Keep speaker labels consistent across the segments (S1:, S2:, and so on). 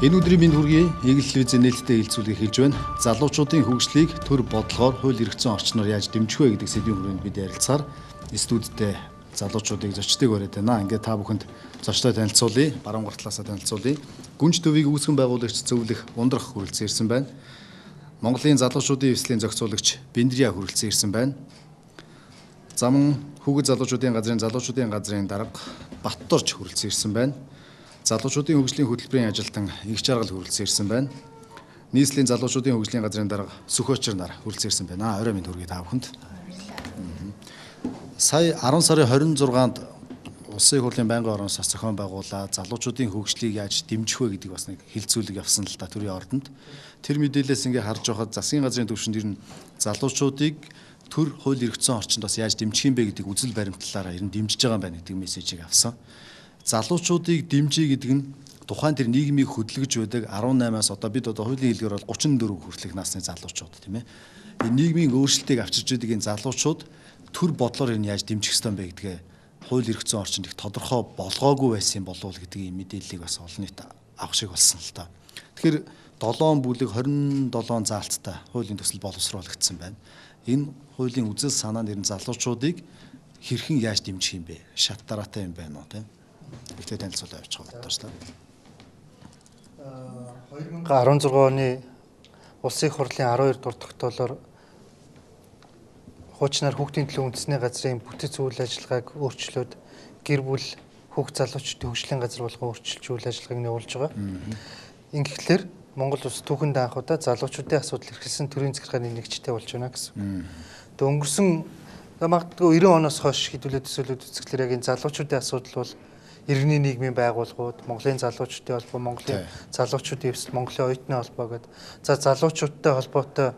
S1: Энэ өдрийн минь хүргэе Игэл телевизийн нээлттэй хэлцүүлгийг хэлж байна. Залуучуудын хөгжлийг төр бодлогоор хууль эрх зүйн орчноор яаж дэмжих вэ гэдэг сэдвийн хүрээнд бид ярилцахаар студидтэй залуучуудыг зочдыг бариад байна. Ингээд та бүхэнд зочдоо танилцуулъя. Баруун гартлаасаа танилцуулъя. Гүнж төвийг үүсгэн байгуулагч зөвлөх Ундрах хүрэлцэн ирсэн байна. Монголын залуучуудын эвслийн зохицуулагч Биндрия хүрэлцэн ирсэн байна. Замун хүүхэд залуучуудын газрын дарга Баттторж хүрэлцэн ирсэн байна. Залуучуудын хөгжлийн хөтөлбөрийн ажилтан Игч Жаргал хүрэлцэн ирсэн байна. Нийслэлийн залуучуудын хөгжлийн газрын дарга Сүхөөчр нар хүрэлцэн ирсэн байна. Орой минь хүргэе та бүхэнд. Сая 10 сарын 26-нд Улсын хурлын байнгын орон сас зохион байгуулаад залуучуудын хөгжлийг яаж дэмжих вэ гэдэг бас нэг хэлцүүлэг явсан л та төрийн ордонд. Тэр мэдээлэлээс ингээ харж байхад засгийн газрын түвшинд ер нь залуучуудыг төр хууль эрх зүйн орчинд бас яаж дэмжих юм бэ гэдэг үзэл баримтлалаараа ер нь дэмжиж байгаа юм байна гэдэг мессежийг авсан. Залуучуудыг дэмжиж гэдэг нь тухайн тэр нийгмийг хөдөлгөж байдаг 18-аас бид хуулийн хэлгээр бол 34 хүртэлх насны залуучууд тийм ээ. Энэ нийгмийн өөрчлөлтийг авчирч байдаг энэ залуучууд төр бодлоор энэ яаж дэмжих ёстой юм бэ гэдгээ хууль эрх зүйн орчинд их тодорхой болгоогүй байсан болов уу гэдгийг мэдээллийг бас олон нийт авах шиг болсон л та. Тэгэхээр 7 бүлэг 27 заалттай хуулийн төсөл боловсруулагдсан байна. Энэ хуулийн үзэл санаа нэр нь залуучуудыг хэрхэн яаж дэмжих юм бэ? Шат дараатай юм байна уу тийм? Ихтэй танилцуулаа явуучих бодлоо.
S2: 2016 оны Улсын хурлын 12 дугаар тогтоолоор хуучнаар хүүхдийн төлөө үндэсний газрын бүтэц үйл ажиллагааг өөрчлөөд гэр бүл хүүхд залуучдын хөгжлийн газар болгон өөрчилж үйл ажиллагааг явуулж байгаа. Ингэхлээр Монгол улс түүхэнд анх удаа залуучуудын асуудал эрхэлсэн төрийн захиргааны нэгжтэй болж байна гэсэн. Тэгээ өнгөрсөн магадгүй 90 оноос хойш хэдүүлээ төсөөлөд үзэхлээр яг энэ залуучуудын асуудал бол иргэний нийгмийн байгууллагууд, Монголын залуучуудын холбоо, Монголын залуучуудын эвсэл, Монголын оюутны холбоо гэдэг. За залуучуудтай холбоотой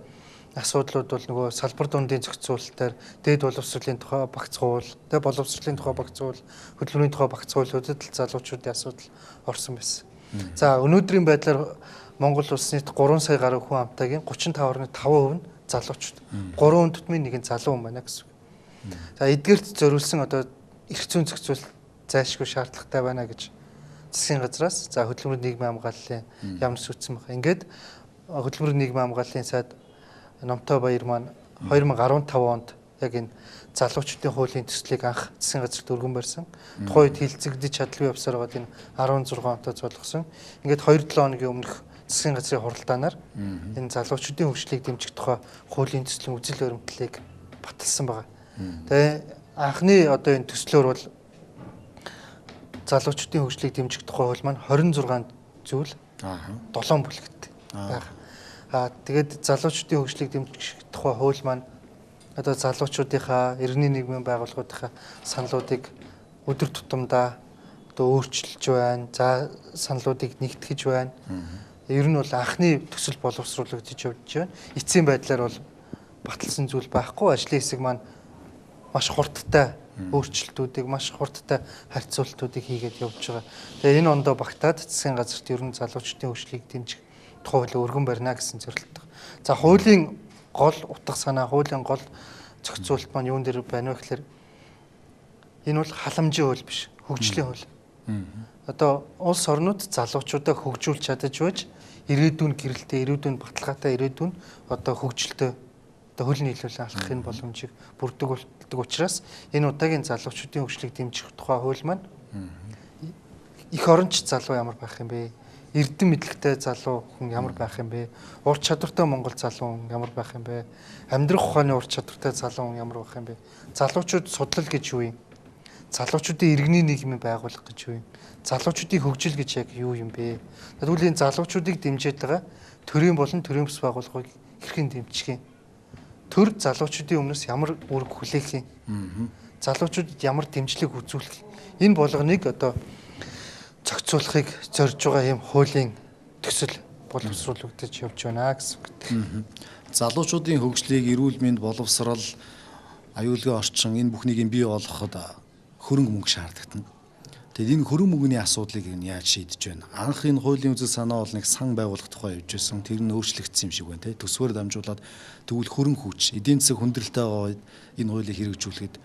S2: асуудлууд бол нөгөө салбар дундын зохицуулалтаар дээд боловсролын тухай багц хууль, боловсролын тухай багц хууль, хөдөлмөрийн тухай багц хуулиудад л залуучуудын асуудал орсон байсан. За өнөөдрийн байдлаар Монгол улс нийт 3 сая гаруй хүн амтайгийн 35.5% нь залуучууд. 3 хүн тутмын нэг нь залуу хүн байна гэсэн. За эдгээрт зориулсан одоо эрх зүйн зохицуулалт зайлшгүй шаардлагатай байна гэж засгийн газраас за хөдөлмөрийн нийгмийн хамгааллын яамнаас үтсэн байна. Ингээд хөдөлмөрийн нийгмийн хамгааллын сайд Номтой Баяр маань 2015 онд яг энэ залуучдын хуулийн төслийг анх засгийн газарт өргөн барьсан. Тухайн үед хилцэгдэж чадлагүй явсаар байгаа энэ 16 онтой золгосон. Ингээд 2-7 хоногийн өмнөх засгийн газрын хуралдаанаар энэ залуучдын хөгжлийг дэмжих тухай хуулийн төслийн үзэл баримтлалыг баталсан байгаа. Тэгээ анхны одоо энэ төслөөр бол залуучдын хөгжлийг дэмжих тухай хууль маань 26 зүйл 7 бүлэгт байна. Тэгээд залуучдын хөгжлийг дэмжих тухай хууль маань одоо залуучуудынхаа иргэний нийгмийн байгууллагуудынхаа саналуудыг өдөр тутамдаа одоо өөрчилж байна. За саналуудыг нэгтгэж байна. Ер нь бол анхны төсөл боловсруулагдаж явж байна. Эцсийн байдлаар бол баталсан зүйл байхгүй. Ажлын хэсэг маань маш хурдтай өөрчлөлтүүдийг, маш хурдтай харьцуултуудыг хийгээд явж байгаа. Тэгээ энэ ондоо багтаад засгийн газарт ер нь залуучдын хөгжлийг дэмжих тухай хууль өргөн барина гэсэн зорилттой. За хуулийн гол утга санаа, хуулийн гол зохицуулалт маань юун дээр байна вэ гэхээр энэ бол халамжийн хууль биш, хөгжлийн хууль. Одоо улс орнууд залуучуудаа хөгжүүлж чадаж байж ирээдүйн гэрэлтэй, ирээдүйн баталгаатай ирээдүйн одоо хөгжилтэй одоо хөл нийлүүлэн алхахын боломжийг бүрдүүлдэг учраас энэ удаагийн залуучдын хөгжлийг дэмжих тухай хууль маань эх оронч залуу ямар байх юм бэ? Эрдэм мэдлэгтэй залуу хүн ямар байх юм бэ? Ур чадвартай Монгол залуу хүн ямар байх юм бэ? Амьдрах ухааны ур чадвартай залуу хүн ямар байх юм бэ? Залуучууд судлал гэж юу юм? Залуучуудын иргэний нийгмийн байгууллага гэж юу юм? Залуучуудын хөгжил гэж яг юу юм бэ? Тэгвэл энэ залуучуудыг дэмжиж байгаа төрийн болон төрийн бус байгууллагыг хэрхэн дэмжих юм? Төр залуучуудын өмнөөс ямар үүрэг хүлээх юм? Залуучуудад ямар дэмжлэг үзүүлэх юм? Энэ болгоныг одоо зохицуулахыг зорж байгаа юм хуулийн төсөл боловсруулагдаж явж байна гэсэн үг.
S1: Залуучуудын хөгжлийг эрүүл мэнд, боловсрал, аюулгүй орчин энэ бүхнийг бий болгоход хөрөнгө мөнгө шаардлагатна. Тэгэд энэ хөрөнгө мөнгөний асуудлыг яаж шийдэж байна? Анх энэ хуулийн үзэл санаа бол нэг сан байгуулах тухай явж байсан. Тэр нь өөрчлөгдсөн юм шиг байна те. Төсвөр дамжуулаад тэгвэл хөрөнгө хүч, эдийн засаг хүндрэлтэй байгаа үед энэ хуулийг хэрэгжүүлэхэд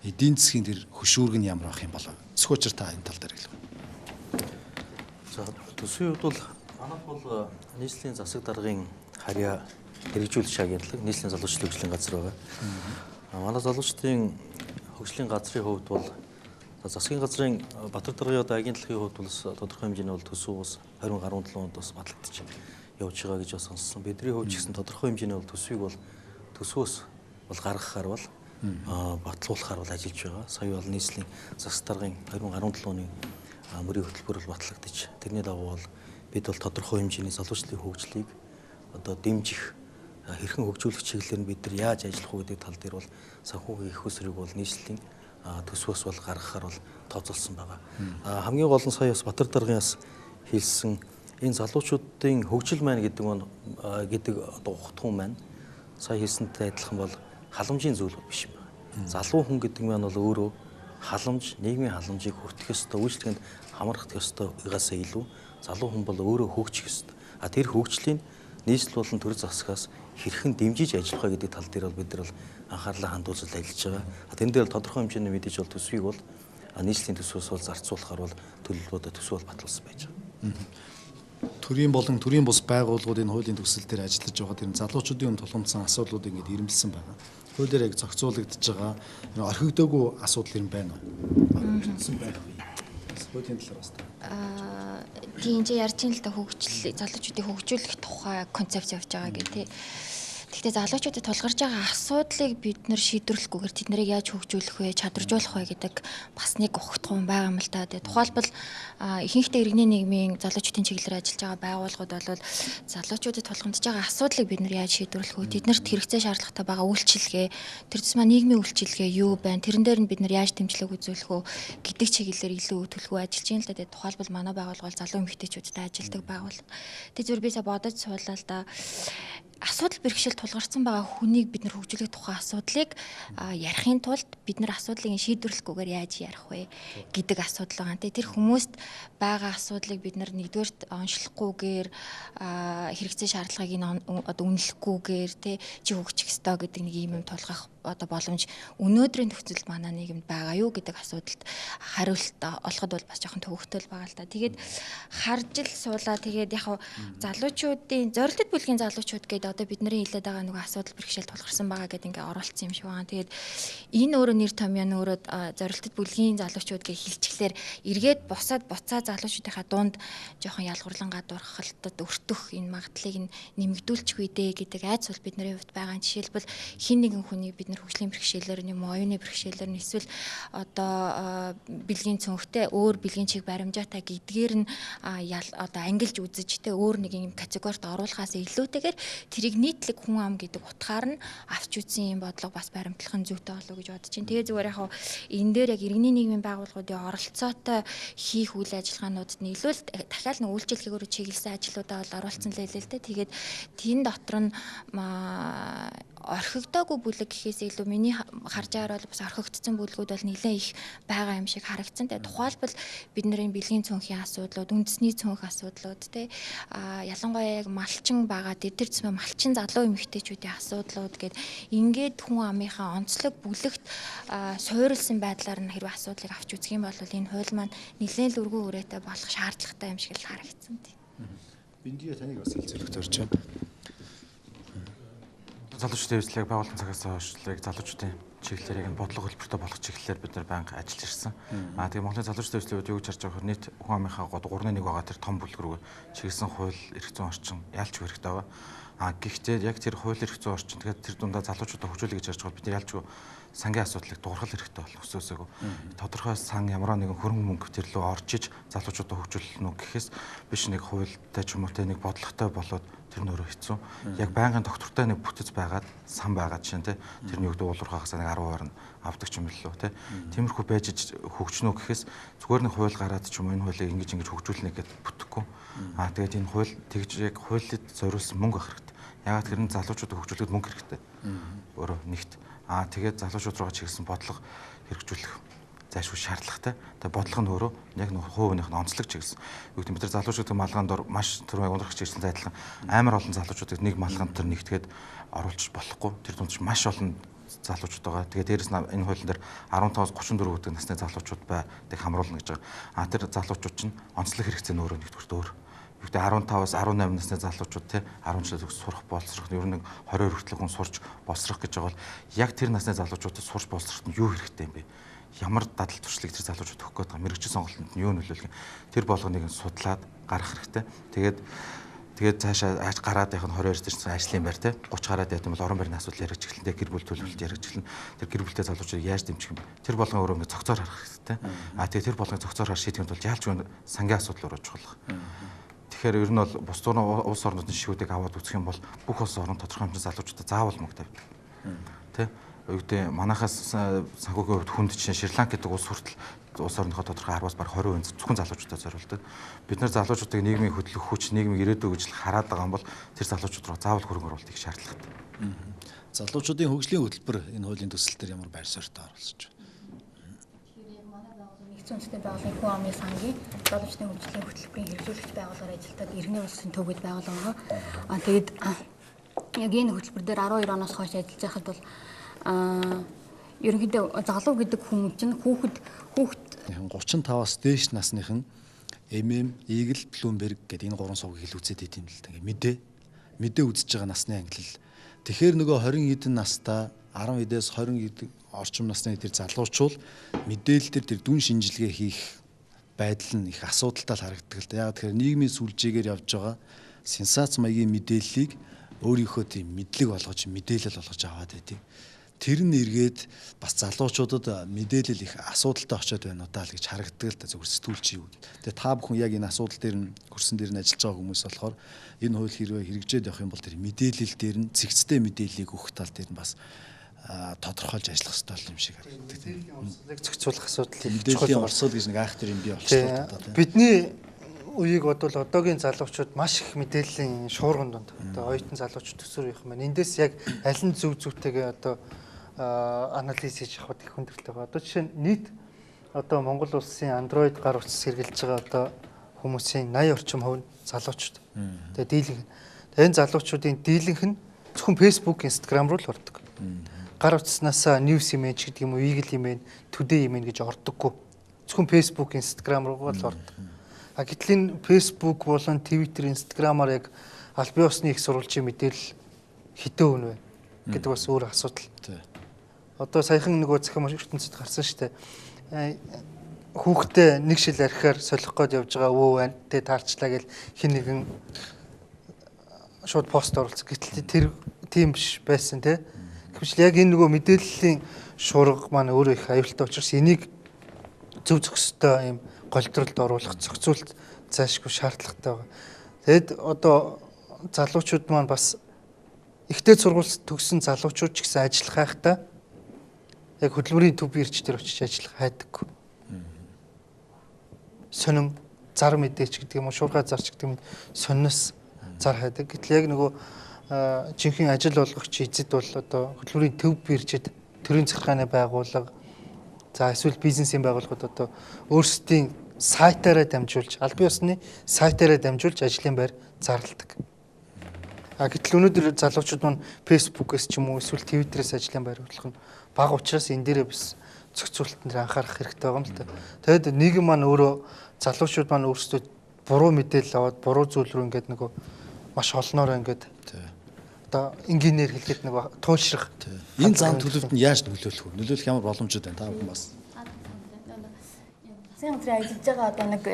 S1: эдийн засгийн тэр хөшүүрэг нь ямар байх юм бол Сүхөөчр та энэ тал дээр хэлв.
S3: За төсвийн хувьд бол Манайх бол нийслэлийн засаг даргын харьяа хэрэгжүүлэх шагналыг нийслэлийн залуучуудын хөгжлийн газар байгаа. Манай залуучдын хөгжлийн газрын хувьд бол засгийн газрын Батар даргын одоо агентлагийн хувьд бол тодорхой хэмжээний бол төсөв бас 2017 онд бас батлагдчих явж байгаа гэж бас сонссон. Бидний хувьд ч гэсэн тодорхой хэмжээний бол төсвийг бол төсвөөс бол гаргахаар бол батлуулахаар бол ажиллаж байгаа. Сая бол нийслэлийн засаг даргын 2017 оны мөрийн хөтөлбөр бол батлагдчих. Тэрний дагуу бол бид бол тодорхой хэмжээний залуучдын хөгжлийг одоо дэмжих хэрхэн хөгжүүлэх чиглэлээр нь бид нар яаж ажиллах вэ гэдэг тал дээр бол санхүүгийн их усрыг бол нийслэлийн төсвөөс бол гаргахаар бол тооцоолсон байгаа. Хамгийн гол нь сая бас Батар даргын бас хэлсэн энэ залуучуудын хөгжил маань гэдэг одоо ухтхан маань сая хэлсэнтэй адилхан бол халамжийн зүйл биш юм байна. Залуу хүн гэдэг маань бол өөрөө халамж, нийгмийн халамжийг хүртэх ёстой, үйлчлэгэнд хамрах ёстойгоос илүү залуу хүн бол өөрөө хөгжих ёстой. Тэр хөгжлийн нийслэл болон төр засгаас хэрхэн дэмжиж ажиллах вэ гэдэг тал дээр бол бид нар бол анхаарлаа хандуулж ажиллаж байгаа. Тэрэн дээр бол тодорхой хэмжээний мэдээж бол төсвийг бол нийслэлийн төсвөөс бол зарцуулахаар бол төлөвлөлтөд төсөв бол батлуулсан байж байгаа.
S1: Төрийн болон төрийн бус байгууллагууд энэ хуулийн төсөл дээр ажиллаж байгаа тэр залуучуудын тулгымдсан асуудлууд ингээд ирэмэлсэн байна. Хуулиар яг зохицуулагдж байгаа орхигдоогүй асуудал юм байна уу? Орхигдсан байна уу? Хуулийн талаар бас
S4: тийм ч ярьж ин л да хөгжил залуучуудыг хөгжүүлэх тухай концепц явж байгаа гэх тээ. Гэхдээ залуучуудад тулгарч байгаа асуудлыг бид нэр шийдвэрлэхгүйгээр тэд нарыг яаж хөгжүүлэх вэ, чадваржуулах вэ гэдэг бас нэг ухтхан байгаа юм л да. Тухайлбал ихэнхдээ иргэний нийгмийн залуучуудын чиглэлээр ажиллаж байгаа байгууллагууд бол залуучуудад тулгамдж байгаа асуудлыг бид нар яаж шийдвэрлэх вэ, тэднэрт хэрэгцээ шаардлагатай байгаа үйлчилгээ, тэр тусмаа нийгмийн үйлчилгээ юу байна, тэрэн дээр нь бид нар яаж дэмжлэг үзүүлэх вэ гэдэг чиглэлээр илүү төлөвлөгөө ажиллаж юм л да. Тухайлбал манай байгууллага залуу эмэгтэйчүүдтэй ажилладаг байгууллага. Тэг зүгээр бисаа бодож суулаа л да. Асуудал бэрхшээл тулгарсан байгаа хүнийг бид нар хөгжүүлэх тухай асуудлыг ярихын тулд бид нар асуудлыг шийдвэрлэхгүйгээр яаж ярих вэ гэдэг асуудал байгаа. Тэр хүмүүст байгаа асуудлыг бид нар нэгдүгээрт онцлохгүйгээр хэрэгцээ шаардлагыг одоо үнэлэхгүйгээр чи хөгжих ёстой гэдэг нэг юм тулгах одоо боломж өнөөдрийн нөхцөлд манай нийгэмд байгаа юу гэдэг асуудалд хариулт олоход бол бас жоохон төвөгтэй байгаа л да. Тэгээд харж ил суулаа. Тэгээд яг залуучуудын зорилттой бүлгийн залуучууд гэдэг одоо бидний хэлээд байгаа нэг асуудал бэрхшээл тулгарсан байгаа гэдэг ингээ оруулсан юм шиг байна. Тэгээд энэ өөрөө нэр томьёо өөрөө зорилттой бүлгийн залуучууд гэж хэлчихлээр эргээд буцаад залуучуудынхаа дунд жоохон ялгуурлан гадуурхалтад өртөх энэ магадлалыг нэмэгдүүлчих үү гэдэг айц бол бидний хувьд байгаа. Жишээлбэл хин нэгэн хүнийг бид хөгжлийн бэрхшээлээр юм уу, оюуны бэрхшээлээр нь эсвэл одоо бэлгийн цөнхтэй өөр бэлгийн чиг баримжаатай гэдгээр нь одоо ангилж үзэж өөр нэг юм категорид оруулахаас илүүтэйгээр тэрийг нийтлэг хүн ам гэдэг утгаар нь авч үзсэн юм бодлого бас баримтлахын зүйтэй болов уу гэж бодож байна. Тэгээ зүгээр яг энэ дээр яг иргэний нийгмийн байгууллагуудын оролцоотой хийх үйл ажиллагаануудад нь илүү дахиад нэг үйлчлэгээр чиглэсэн ажлуудаа бол оруулсан л хэлээ л дээ. Тэгээд тэн дотор нь орхигдоогүй бүлэг гэхээс илүү миний харж байгаа бол бас орхигдсон бүлгүүд бол нэлээд их байгаа юм шиг харагдсан. Тэгээ тухайлбал бидний бэлгийн цөнхийн асуудлууд, үндэсний цөнх асуудлууд ялангуяа яг малчин байгаа тэр зэм малчин залуу эмэгтэйчүүдийн асуудлууд гээд ингээд хүн амынхаа онцлог бүлэгт суурилсан байдлаар нь хэрвээ асуудлыг авч үзэх юм бол энэ хууль маань нэлээд л өргөн үрээтэй болох шаардлагатай юм шиг л харагдсан тийм.
S1: Бинди таныг бас хэлцүүлэх зорж байна.
S5: Залуучдын үйлчлэг байгууллагын цагаас хойшлыг залуучдын чиглэлээр яг бодлого хөлбөртэй болох чиглэлээр бид нар банк ажиллаж ирсэн. Тэгээ Монголын залуучдын үйлчлэгүүд юу гэж харж байгаа вэ? Нийт хүн амынхаа 3.1 байгаа тэр том бүлэг рүү чиглэсэн хууль эрх зүйн орчин ялч хэрэгтэй байгаа. Гэхдээ яг тэр хууль эрх зүйн орчин тэгээд тэр дундаа залуучуудаа хөгжүүлэх гэж харж байгаа бид нар ялчгүй сангийн асуудлыг дуурхал хэрэгтэй болох өсөөсөөгөө тодорхой сан ямар нэгэн хөрөнгө мөнгө тэр лөө орж иж залуучуудаа хөгжүүлэх нүг гэхээс биш нэг хуультай ч юм уу те нэг бодлоготой болоод тэр нөрөө хэцүү. Яг байнгын доктортой нэг бүтэц байгаад сан байгаа чинь те тэрний өгдөө уулуурхаагаас нэг 10% нь авдаг ч юм лөө те. Тиймэрхүү байж хөгжнө гэхээс зүгээр нэг хууль гараад ч юм уу энэ хуулийг ингэж хөгжүүлнэ гэд бүтэхгүй. Тэгээд энэ хууль тэгж яг хуулид зориулсан мөнгө авах хэрэгтэй. Ягаад гэвэл залуучуудаа хөгжүүлэхэд мөнгө хэрэгтэй. Өөрөө нэгт тэгээд залуучууд руу чиглэсэн бодлого хэрэгжүүлэх зайлшгүй шаардлагатай. Тэгээд бодлого нь өөрөө яг нэг хувийнх нь онцлог чиглэсэн. Юу гэдэг бид нар залуучуудын малгаан дор маш түрүү ундрах чиглэсэн зайдлага амар олон залуучуудыг нэг малгаан дээр нэгтгээд оруулж болохгүй. Тэр дунд ч маш олон залуучууд байгаа. Тэгээд дээрэс нь энэ хуулийн дээр 15-аас 34 гэдэг насны залуучууд байдаг хамруулна гэж байгаа. Тэр залуучууд чинь онцлог хэрэгцээ нь өөрөө нэгдүгээр өөр. Гэхдээ 15-аас 18 насны залуучууд те 10 жил төгс сурах боловсрох ер нь 20 хүртэл хүн сурч боловсрох гэж байгаа бол яг тэр насны залуучуудад сурч боловсроход нь юу хэрэгтэй юм бэ? Ямар дадал туршлагыг тэр залуучууд өгөх гээд байгаа мэрэгжил сонголтод нь юу нөлөөлөх тэр болгоныг нь судлаад гарах хэрэгтэй. Тэгээд цаашаа гараад явах нь 22 дэх ажлын байр те 30 гараад явах юм бол орон байрны асуудал яригч эхэлнэ, гэр бүл төлөвлөлт яригч эхэлнэ. Тэр гэр бүлтэй залуучуудыг яаж дэмжих юм бэ? Тэр болгон өөрөө ингэ цогцоор харах хэрэгтэй. Тэгээд тэр болгоныг цогцоор харах шийдэхэд бол яалч сангийн асуудал руу чухал. Тэгэхээр ер нь бол бус улс орнуудын шишгүүдийг аваад үзэх юм бол бүх улс орн тодорхой хэмжээний залуучуудад заавал мөнгө тавьдаг. Тэ? Юу гэдэг манахаас санхүүгийн хувьд хүнд чинь Шри-Ланк гэдэг улс хүртэл улс орныхоо тодорхой 10-аас бараг 20% зөвхөн залуучуудад зориулдаг. Бид нар залуучуудыг нийгмийн хөдөлгөх хүч, нийгмийн ирээдүй гэж хараад байгаа юм бол тэр залуучууд руу заавал хөрөнгө оруулалт их шаардлагатай.
S1: Залуучуудын хөгжлийн хөтөлбөр энэ хуулийн төсөл дээр ямар байр суурьтай оруулж байна?
S6: Үндэсний байгууллагын хүн амын сангийн залуучдын хөгжлийн хөтөлбөрийн хэрэгжүүлэгч байгууллагаар ажилладаг иргэний улсын төвөд байгууллага. Тэгээд яг энэ хөтөлбөр дээр 12 оноос хойш ажиллаж байхад бол ерөнхийдөө залуу гэдэг хүн чинь хүүхэд
S1: 35-аас дээш насныхан Игэл, Блумберг гэдэг энэ 3 сувгийг хэл үзээд байт юм л да. Мэдээ үзэж байгаа насны ангилал. Тэгэхээр нөгөө 20 хэдэн настай 10 эдээс 20 гэдэг орчим насны тэр залуучууд мэдээлэл тэр дүн шинжилгээ хийх байдал нь их асуудалтай харагддаг л да. Яг тэгэхээр нийгмийн сүлжээгээр явж байгаа сенсац маягийн мэдээллийг өөрийнхөө тийм мэдлэг болгож мэдээлэл болгож аваад байдгийг. Тэр нь эргээд бас залуучуудад мэдээлэл их асуудалтай очиод байна удаа л гэж харагддаг л да зөвхөн сэтгүүлч юу. Тэгээ та бүхэн яг энэ асуудал дээр нь хөрсөн дээр нь ажиллаж байгаа хүмүүс болохоор энэ хууль хэрвээ хэрэгжээд явах юм бол тэр мэдээлэл дээр нь зэгцтэй мэдээллийг өгөх тал дээр нь бас тодорхойлж ажиллах хэрэгтэй юм шиг харагддаг тийм.
S2: Зохицуулах асуудал
S1: мэдээллийн орсол гэж нэг айх төр юм бий болчихлоо та.
S2: Бидний үеийг бодвол одоогийн залуучууд маш их мэдээллийн шуурган донд. Одоо оюутан залуучууд төсөр явах маань эндээс яг аль нь зөв зүйтэйгээ одоо анализ хийж авах их хүндрэлтэй байгаа. Одоо жишээ нь нийт одоо Монгол улсын Android гар утас хэрэгжилж байгаа одоо хүмүүсийн 80 орчим хувь залуучууд. Тэгээ дийлэнх. Тэгээ энэ залуучуудын дийлэнх нь зөвхөн Facebook, Instagram руу л ордог. Гар утаснасаа news image гэдэг юм уу, Eagle image, Today image гэж ордоггүй. Зөвхөн Facebook, Instagram руу л ордог. А гэтэл энэ Facebook болон Twitter, Instagram-аар яг аль бие усны их сурвалжийн мэдээлэл хитэн өвнө вэ гэдэг бас өөр асуудал. Одоо саяхан нөгөө захим ертөнцид гарсан шүү дээ. Хүүхдээ нэг шил архиар солих гээд явж байгаа өвөө байна. Тэ таарчлаа гэл хин нэгэн шууд пост оруулсан. Гэтэл тэр тийм биш байсан те. Гэвч яг энэ нөгөө мэдээллийн шуурга маань өөрөө их аюултай учраас энийг зөв зөвхөстэй юм голдролд оруулах зохицуулт заашгүй шаардлагатай байна. Тэгэд одоо залуучууд маань бас ихтэй сургууль төгссөн залуучууд ч гэсэн ажиллах хайхтаа яг хөдөлмөрийн төв ирж дээр очиж ажиллах хайдаг. Сонин зар мэдээч гэдэг юм уу, шуурхай зарч гэдэг юм сонноос зар хайдаг. Гэтэл яг нөгөө жинхэнэ ажил олгогч эзэд бол одоо хөдөлмөрийн төв иржэд төрийн захиргааны байгууллага за эсвэл бизнесийн байгууллагууд одоо өөрсдийн сайтаараа дамжуулж, аль бие усны сайтаараа дамжуулж ажлын байр зарладаг. Гэтэл өнөөдөр залуучууд маань Facebook-ээс ч юм уу эсвэл Twitter-ээс ажлын байр хөтлөх нь бага учраас энэ дээрээ бас зохицуулалтанд анхаарах хэрэгтэй байгаа юм л та. Тэгэд нийгэм маань өөрөө залуучууд маань өөрсдөө буруу мэдээлэл аваад буруу зүйл рүү ингээд нөгөө маш олноор ингээд одоо инженеэр хэлгээд нөгөө туйлшрах.
S1: Энэ зам төлөвт нь яаж нөлөөлөх вэ? Нөлөөлөх ямар боломжууд байна та бүхэн бас?
S6: Засгийн газрын ажиллаж байгаа одоо нэг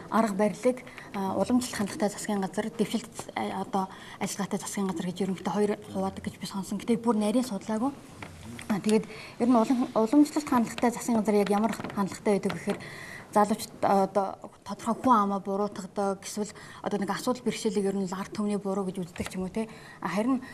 S6: арга барилыг уламжлалт хандлагатай засгийн газар, дэвшилт одоо ажиллагаатай засгийн газар гэж ерөнхийдөө хоёр хуваадаг гэж би сонсон. Гэтэ бүр нарийн судлаагүй. Тэгээд ер нь уламжлалт хандлагатай засгийн газар яг ямар хандлагатай байдаг гэхээр залуучууд одоо тодорхой хүн амаа буруутгадаг эсвэл одоо нэг асуудал бэрхшээлийг ер нь ард түмний буруу гэж үздэг ч юм уу те. Харин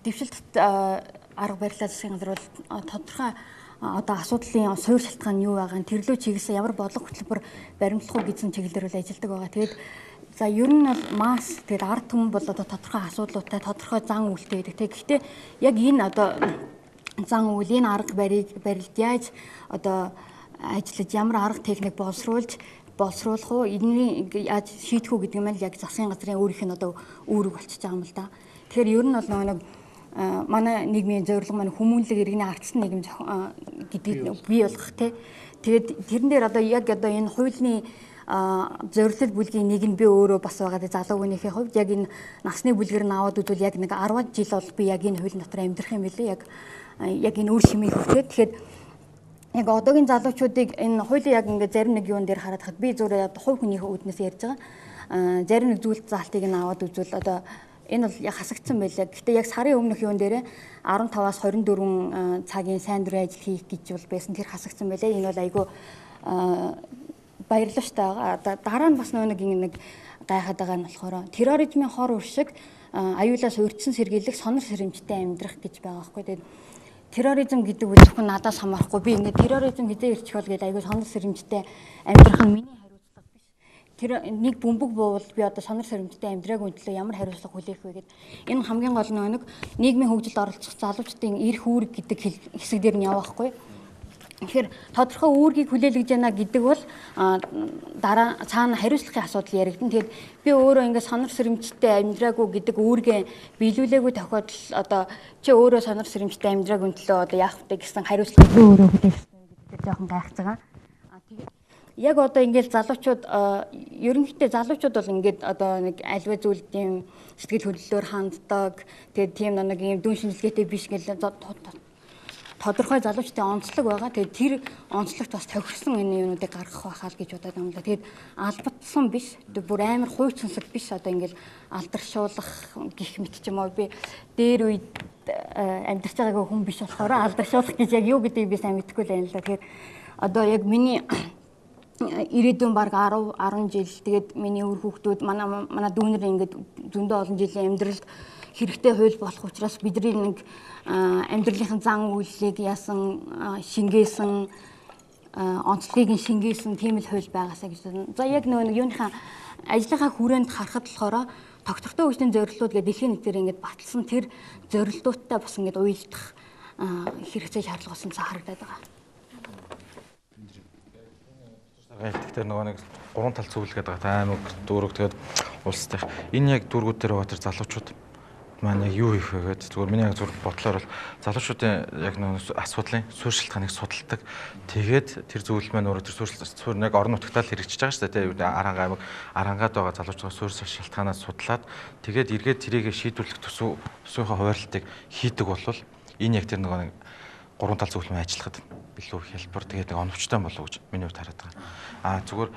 S6: дэвшилт арга барилаа засгийн газар бол тодорхой одоо асуудлын суурь шалтгаан нь юу байгаа нь тэрлөө чиглэсэн ямар бодлого хөтөлбөр баримтлах уу гэсэн чиглэлээр үл ажилладаг байгаа. Тэгээд за ер нь бол масс тэгээд ард түмэн бол одоо тодорхой асуудлуудтай тодорхой зан үйлтэй байдаг. Гэхдээ яг энэ одоо зан үйл энэ арга барилд яаж одоо ажиллаж ямар арга техник боловсруулах уу энийг яаж шийдэх үү гэдэг нь яг засгийн газрын өөрийнх нь одоо үүрэг болчихж байгаа юм л да. Тэгэхээр ер нь бол нэг манай нийгмийн зорилго маань хүмүүнлэг иргэний ардсан нийгэм гэдгийг бий болгох тий. Тэгээд тэрэн дээр одоо яг одоо энэ хуулийн зорилт бүлгийн нэг нь би өөрөө бас байгаа. Залуу хүнийхээ хувьд яг энэ насны бүлгэр нь аваад үзвэл яг нэг 10 жил бол би яг энэ хуулийн дотор амьдрах юм билээ. Яг энэ үр шимийг хүртээд тэгэхээр яг одоогийн залуучуудыг энэ хуулийн яг ингээд зарим нэг юун дээр хараад хад би зүгээр хувь хүнийхээ үүднээс ярьж байгаа. Зарим нэг зүйлт заалтыг нь аваад үзвэл одоо энэ бол яг хасагдсан байлаа. Гэхдээ яг сарын өмнөх юун дээр 15-аас 24 цагийн сайн дурын ажил хийх гэж бол байсан. Тэр хасагдсан байлаа. Энэ бол айгүй баярлалаа шүү дээ. Дараа нь бас нэг гайхаад байгаа нь болохоор терроризмын хор уршиг аюулаас урьдчилан сэргийлэх сонор сэрэмжтэй амьдрах гэж байгаа байхгүй. Тэгээд терроризм гэдэг үг зөвхөн надаас хамаарахгүй. Би ингээд терроризм хизээ ирчих бол гэдэг аюул сонор сэрэмжтэй амьдрах нь миний хариуцлага биш. Тэр нэг бөмбөг буувал би одоо сонор сэрэмжтэй амьдраагүй төлөө ямар хариуцлага хүлээх вэ гэдэг. Энэ хамгийн гол нэг нийгмийн хөгжилд оролцох залуучдын эрх үүрэг гэдэг хэсэг дээр нь явахгүй. Тэгэхээр тодорхой үүргийг хүлээлгэж яана гэдэг бол дараа цаана хариуцлагын асуудал яригдана. Тэгэхээр би өөрөө ингээд сонор сэрэмжтэй амьдраагүй гэдэг үүргээ биелүүлээгүй тохиолдол одоо чи өөрөө сонор сэрэмжтэй амьдраагүй төлөө одоо яах вэ гэсэн хариуцлага би өөрөө хүлээсэн гэдэг жоохон гайхаж байгаа. Тэгээд яг одоо ингээд залуучууд ерөнхийдөө залуучууд бол ингээд одоо нэг альва зүйлд юм сэтгэл хөдлөлөөр ханддаг. Тэгээд тийм нэг юм дүн шинжилгээтэй биш гэл тодорхой залуучдын онцлог байгаа. Тэгээд тэр онцлогт бас тохирсон энэ юмнуудыг гаргах байхаа л гэж бодоод юм да. Тэгээд албатсан биш. Бүр амар хууч сонсог биш. Одоо ингээл алдаршуулах гих мэт ч юм уу би дээр үед амьдарч байгаагүй хүн биш болохоор алдаршуулах гэж яг юу гэдгийг би сайн мэдэхгүй л байна л да. Тэгэхээр одоо яг миний ирээдүйн баг 10 жил тэгээд миний үр хүүхдүүд манай дүүнэр ингээд зөндөө олон жилийн амьдралд хэрэгтэй хууль болох учраас бидний нэг амьдралын зан үйлийг яасан шингээсэн онцлогийг шингээсэн тийм л хууль байгаасаа гэж байна. За яг нэг юуныхаа ажлынхаа хүрээнд харахад болохоор тогтвортой хөгжлийн зорилтууд гэдэг дэлхийн нийтээр ингээд баталсан тэр зорилтуудтай бас ингээд уялдах хэрэгцээ шаардлага болсон харагдаад байгаа.
S5: Тэгэхээр нөгөө нэг гурван тал зөвлөл гэдэг аймаг дүүрэг тэгээд улс дэх энэ яг дүүргүүд дээр байгаа тэр залуучууд маань яг юу хийх вэ гэдэг зүгээр миний яг зүрх бодлоор бол залуучуудын яг нэг асуудлын суурьшилтгааныг судалдаг. Тэгээд тэр зөвлөл маань өөрөө тэр суурь яг орон нутгатаа л хэрэгжиж байгаа шүү дээ. Тэгээд Аранга аймаг Арангаад байгаа залуучуудаа суурьшилтгаанаа судлаад тэгээд эргээд тэрийг шийдвэрлэх төсвийнхээ хуваарлтыг хийдэг болвол энэ яг тэр нэг гурван тал зөвлөмийн ажиллахад илүү хялбар тэгээд оновчтой болов гэж миний хувьд хараад байгаа. Зүгээр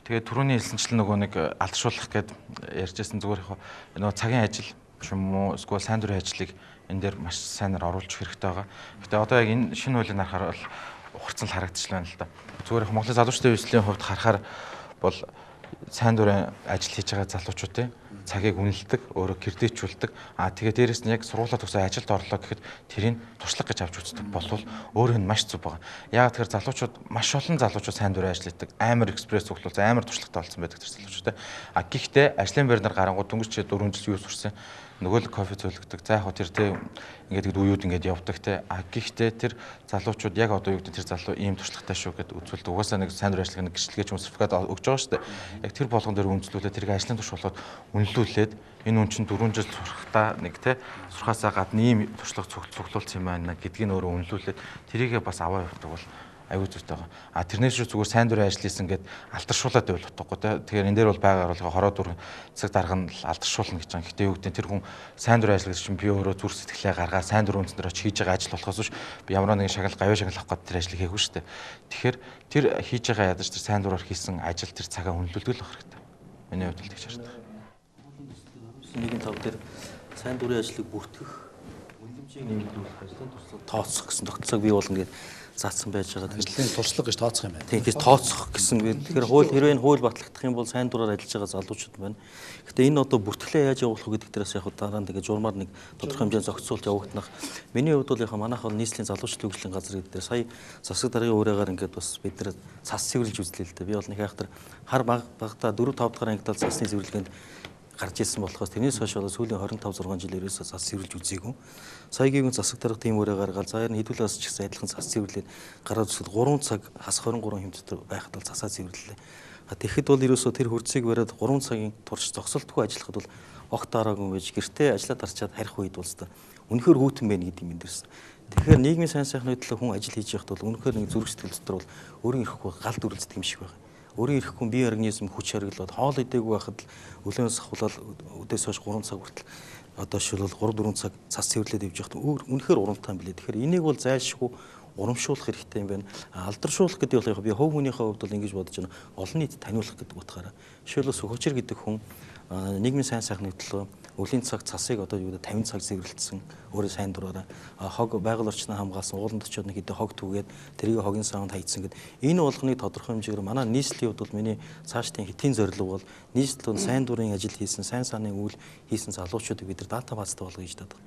S5: тэгээд түрүүний хэлсэнчлэн нөгөө нэг алдаршуулах гэд ярьжсэн зүгээр яг нөгөө цагийн ажил юм уу эсвэл сайн дурын ажлыг энэ дээр маш сайнаар оруулж хэрэгтэй байгаа. Гэтэ одоо яг энэ шинэ хуулийг харахаар бол ухарцсан л харагдчихлаа л да. Зүгээр их Монголын залуучдын хөгжлийн хувьд харахаар бол сайн дурын ажил хийж байгаа залуучуудын цагийг үнэлдэг, өөрөө гэрдээчүүлдэг. Тэгээ дээрэс нь яг сургуулаа төгсөө ажилд орлоо гэхэд тэрийг туршлага гэж авч үздэг болвол өөрөө нь маш зүг байгаа. Яг тэр залуучууд маш олон залуучууд сайн дурын ажил хийдэг. Амар экспресс цуглуулсан, амар туршлагатай болсон байдаг тэр залуучуудаа. Гэхдээ ажлын байрнаар гарангууд дөнгөж 4 жил юу сурсан нөгөө л кофе зөвлөгдөг. За яг тэр тэ ингээд үеуд ингээд явдаг те. Гэхдээ тэр залуучууд яг одоо юу гэдэг тэр залуу ийм туршлагатай шүү гэд үзүүлдэг. Угаасаа нэг сайн дурын ажлыг нэг гэрчлэгээч сертификат өгч байгаа шүү дээ. Яг тэр болгон дээр үнэлүүлээд тэрийг ажлын турш болоод үнэлүүлээд энэ үн чинь 4 жил сурахтаа нэг те сурхаасаа гадна ийм туршлага цуглуулсан юм байна гэдгийг өөрөө үнэлүүлээд тэрийгээ бас аваа явуулдаг бол аюу зүйтэй байгаа. Тэрнээс шүү зүгээр сайн дурын ажил хийсэн гэд алдаршуулаад байвал утгагүй те. Тэгэхээр энэ дээр бол байгаар бол хороо дүр цаг дарга нь алдаршуулна гэж байгаа. Гэхдээ юу гэдэг тэр хүн сайн дурын ажил гэж чинь би өөрөө зүрх сэтгэлээ гаргаад сайн дурын үндсээр очиж хийж байгаа ажил болохоос биш би ямар нэгэн шагнал гавьяа шагнал авах гэдэг тэр ажлыг хийгээгүй шүү дээ. Тэгэхээр тэр хийж байгаа ядаж тэр сайн дураар хийсэн ажил тэр цагаа үнэлүүлдэг л байх хэрэгтэй. Миний хувьд л тэгж харагдав.
S3: Нэгэн тав дээр сайн дурын ажлыг бүртгэх үнэлэмжийг нэмэгдүүлэх ажлын туршлага тооцох гэсэн тогтолцоог бий болгоно гэдэг заасан байж байгаа.
S1: Ажлын туршлага гэж тооцох юм байна.
S3: Тийм тийм тооцох гэсэн. Тэгэхээр хэрвээ хууль батлагдах юм бол сайн дураар ажиллаж байгаа залуучууд байна. Гэхдээ энэ одоо бүртгэлээ яаж явуулах вэ гэдэг дээрээс яг дараа нь тэгээ журмаар нэг тодорхой хэмжээний зохицуулт явагдах. Миний хувьд бол яг манайх бол нийслэлийн залуучдын хөгжлийн газар гэдэг дээр сая засаг даргын өөрөөр ингээд бас бид нэр цас цэвэрлж үзлээ л дээ. Би бол нэг хайхтар хар багтаа 4-5 дахь ангидал цасны цэвэрлэгэнд гарч ирсэн болохоос тэрнээс хойш одоо сүүлийн 25-6 жилээр ерөөсөө цас цэвэрлж үзээгүй. Саягийн засаг дарга тийм өөрөө гаргаад заяар нь хэдүүлээс ч гэсэн адилхан цас цэвэрлээд гараад үзэхэд 3 цаг хас 23 хэм дотор байхад бол цасаа цэвэрлэлээ. Тэгэхэд бол ерөөсөө тэр хурцыг бариад 3 цагийн турш зогсолтгүй ажиллахад бол огт дараагүй байж гэртээ ажиллаад арчаад харих үед бол үнэхээр хүүтэн байна гэдэг юм дэрсэн. Тэгэхээр нийгмийн сайн сайхны төлөө хүн ажил хийж явахд бол үнэхээр нэг зүрх сэтгэл дотор бол өөрийн их галт үрэлцдэг юм шиг байна. Өөрөөр ирэхгүй бие организм хүч харгалаад хоол идээгүй байхад л өглөөнөөс ахвал өдөөс хойш 3 цаг хүртэл одоо шилбэл 3-4 цаг цас цэвэрлээд явж байхад үнэхээр урамтай юм билээ. Тэгэхээр энийг бол зайлшгүй урамшуулах хэрэгтэй юм байна. Алдаршуулах гэдэг бол яг би хувь хүнийхээ хувьд бол ингэж бодож байна. Олон нийт таниулах гэдэг утгаараа. Жишээлбэл Сүхбаатар гэдэг хүн нийгмийн сайн сайхны хөтөлбөр өвлийн цаг цасыг одоо юу гэдэг 50 цаг цэвэрлэлсэн өөрөө сайн дураараа хог байгаль орчноо хамгаалсан ууланд очиод нэг хэдэн хог түгээд тэрийг хогийн савнд хайцсан гэд энэ болгоныг тодорхой хэмжээгээр манай нийслэлийн хувьд бол миний цаашдын хэтийн зорилго бол нийслэл сайн дурын ажил хийсэн сайн санааны үйл хийсэн залуучуудыг бид нар дата базтай болгоё гэж боддог.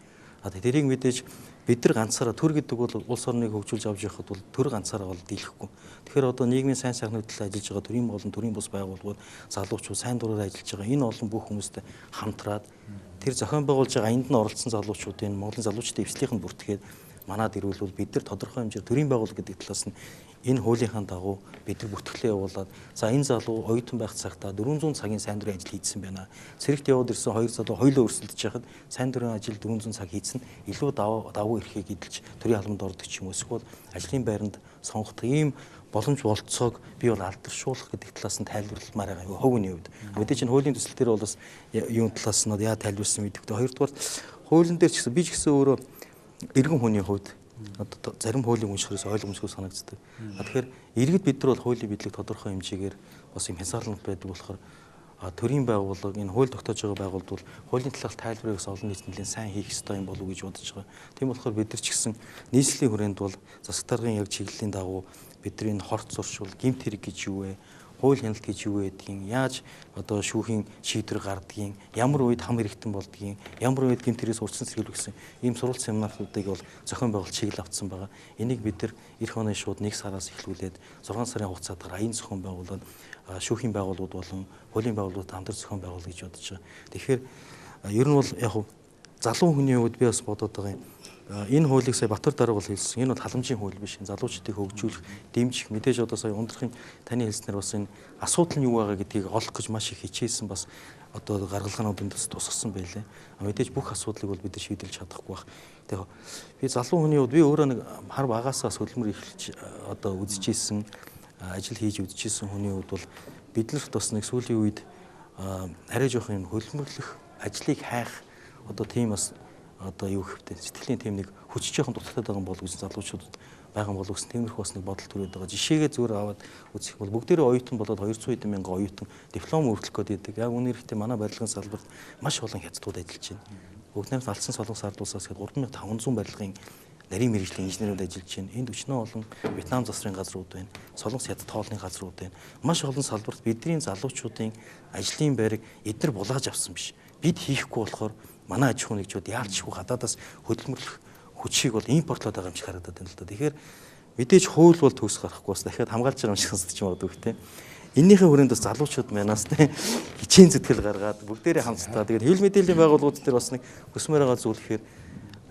S3: Тэрийг мэдээж бид нар ганцаараа төр гэдэг бол улс орныг хөгжүүлж авч явахад бол төр ганцаараа бол дийлэхгүй. Тэгэхээр одоо нийгмийн сайн сайхны хөтөлбөр ажиллаж байгаа төрийн болон төрийн бус байгууллагууд залуучууд сайн дураар ажиллаж байгаа энэ олон бүх хүмүүстэй хамтраад тэр зохион байгуулж байгаа энд нь оролцсон залуучуудын Монголын залуучдын эвслийнх нь бүртгээд манад ирүүлвэл бид нар тодорхой хэмжээр төрийн байгууллага гэдэг талаас нь энэ хуулийнхаа дагуу бид нар бүтгэлээ явуулаад за энэ залуу оюутан байх цагтаа 400 цагийн сайн дурын ажил хийсэн байна. Цэрэгт яваад ирсэн хоёр залуу хоёулаа өрсөлдөж байхад сайн дурын ажил 400 цаг хийсэн илүү давуу эрхийг эдэлж төрийн албанд ордог ч юм уу эсвэл ажлын байранд сонгох ийм боломж болцоог би бол алдаршуулах гэдэг талаас нь тайлбарламаар байгаа хөвгний хувьд. Мэдээж энэ хуулийн төсөл дээр бол бас юун талаас нь яа тайлбарсан мэдвэхтэй. Хоёрдугаар хуулийн дээр ч гэсэн би ч гэсэн өөрөө иргэн хүний хувьд одоо зарим хуулийг уншихаас ойлгомжгүй санагддаг. Тэгэхээр иргэд бид нар бол хуулийн бидлэг тодорхой хэмжээгээр бас юм хязгаарлалт байдаг болохоор төрийн байгууллага энэ хууль тогтоож байгаа байгууллагууд бол хуулийн талаарх тайлбарыг олон нийтэд нэлээд сайн хийх ёстой юм болов уу гэж бодож байгаа. Тийм болохоор бид нар ч гэсэн нийслэлийн хүрээнд бол засаг даргын яг чиглэлийн дагуу бидний энэ хорт зуршил, гэмт хэрэг гэж юу вэ? Хууль хяналт гэж юу байдгийг, яаж одоо шүүхийн шийдвэр гардгийг, ямар үед хам хэрэгтэн болдгийг, ямар үед гэмт хэрэгээс урьдчилан сэргийлэх гэсэн ийм сурвалж семинаруудыг бол зохион байгуулалт чиглэл авсан байгаа. Энийг бид нар эх оны шууд 1 сараас эхлүүлээд 6 сарын хугацаатаар аян зохион байгуулаад шүүхийн байгууллагууд болон хуулийн байгууллагууд хамтар зохион байгуулах гэж бодож байгаа. Тэгэхээр ер нь бол яг залуу хүний хувьд би бас бодоод байгаа юм. Энэ хуулийг сая Батбар дарга бол хэлсэн. Энэ бол халамжийн хууль биш. Залуучдыг хөгжүүлэх, дэмжих мэдээж одоо сая ундрахын таны хэлснээр бас энэ асуудал нь юу байгаа гэдгийг олох гэж маш их хичээсэн бас одоо гаргалгаануудын тусгасан байлээ. Мэдээж бүх асуудлыг бол бид нар шийдэлж чадахгүй байх. Тэгээ би залуу хүний хувьд би өөрөө нэг хар багасаа хөдөлмөр эхэлж одоо үзэж исэн, ажил хийж үзэж исэн хүний хувьд бол биднэрт бас нэг сүүлийн үед арай жоох юм хөдөлмөрлөх, ажлыг хайх одоо тийм бас одоо юу гэвтэй сэтгэлийн тийм нэг хүч жоохон дутагдаад байгаа юм болов гэж залуучуудад байгаа юм болов гэсэн тиймэрхүү бас нэг бодол төрөд байгаа. Жишээгээ зүгээр аваад үзэх бол бүгдээрээ оюутан болоод 200 хэдэн мянган оюутан диплом өргөх гээд байдаг. Яг үнээр ихтэй манай барилгын салбарт маш олон хятадууд ажиллаж байна. Бүгднээс алдсан солонгос ардуусаас гээд 3500 барилгын нарийн мэргэжлийн инженерүүд ажиллаж байна. Энд 40 олон Вьетнам засрын газрууд байна. Солонгос хятад хоолны газрууд байна. Маш олон салбарт бидний залуучуудын ажлын байрыг эдгээр булааж авсан биш. Бид хийхгүй болохоор манай аж ахуйн нэгжүүд яалчгүй гадаадаас хөдөлмөрлөх хүчийг бол импортлоод байгаа юм шиг харагдаад байна л да. Тэгэхээр мэдээж хууль бол төгс гарахгүй бас дахиад хамгаалж байгаа юм шиг сонсож магадгүй те. Эннийхээ хүрээнд бас залуучууд манаас те хичээн зүтгэл гаргаад бүгдээрээ хамтдаа. Тэгээд хэвлэл мэдээллийн байгууллагууд дээр бас нэг өсмөр байгаа зүйл гэхээр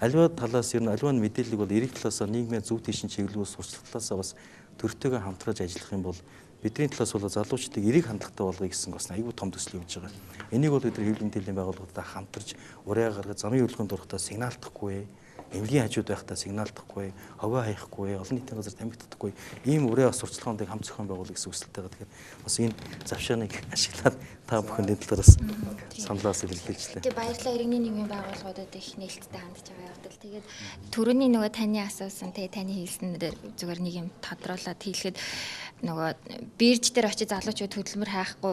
S3: аливаа талаас ер нь аливаа мэдээллийг бол эрэг талаасаа нийгмийн зөв тийшин чиглэлээс сурчлах талаасаа бас төртөөгөө хамтрааж ажиллах юм бол бидний талаас бол залуучдыг эрэг хандлагатай болгоё гэсэн бас айгүй том төсөл явж байгаа. Энийг бол бид нар хэвлэл мэдээллийн байгууллагуудаа хамтарч ураа гаргаж замын хөдөлгөөнд орохдоо сигналтахгүй, эмнэлгийн хажууд байхдаа сигналтахгүй, хогоо хаяхгүй, олон нийтийн газар тамхитдаггүй ийм ураа сурчлагуудыг хамт зохион байгуулах гэсэн хүсэлтэй байгаа. Тэгэхээр бас энэ завшааныг ашиглаад та бүхэн энэ талаас саналаас илэрхийлжлээ.
S4: Тэгээ баярлалаа иргэний нийгмийн байгууллагуудад их нээлттэй хандж байгаа явдал. Тэгээд түрүүний нөгөө таны асуусан таны хэлснээр зүгээр нэг юм тодруулаад хэлэхэд нөгөө бирж дээр очиж залуучууд хөдөлмөр хайхгүй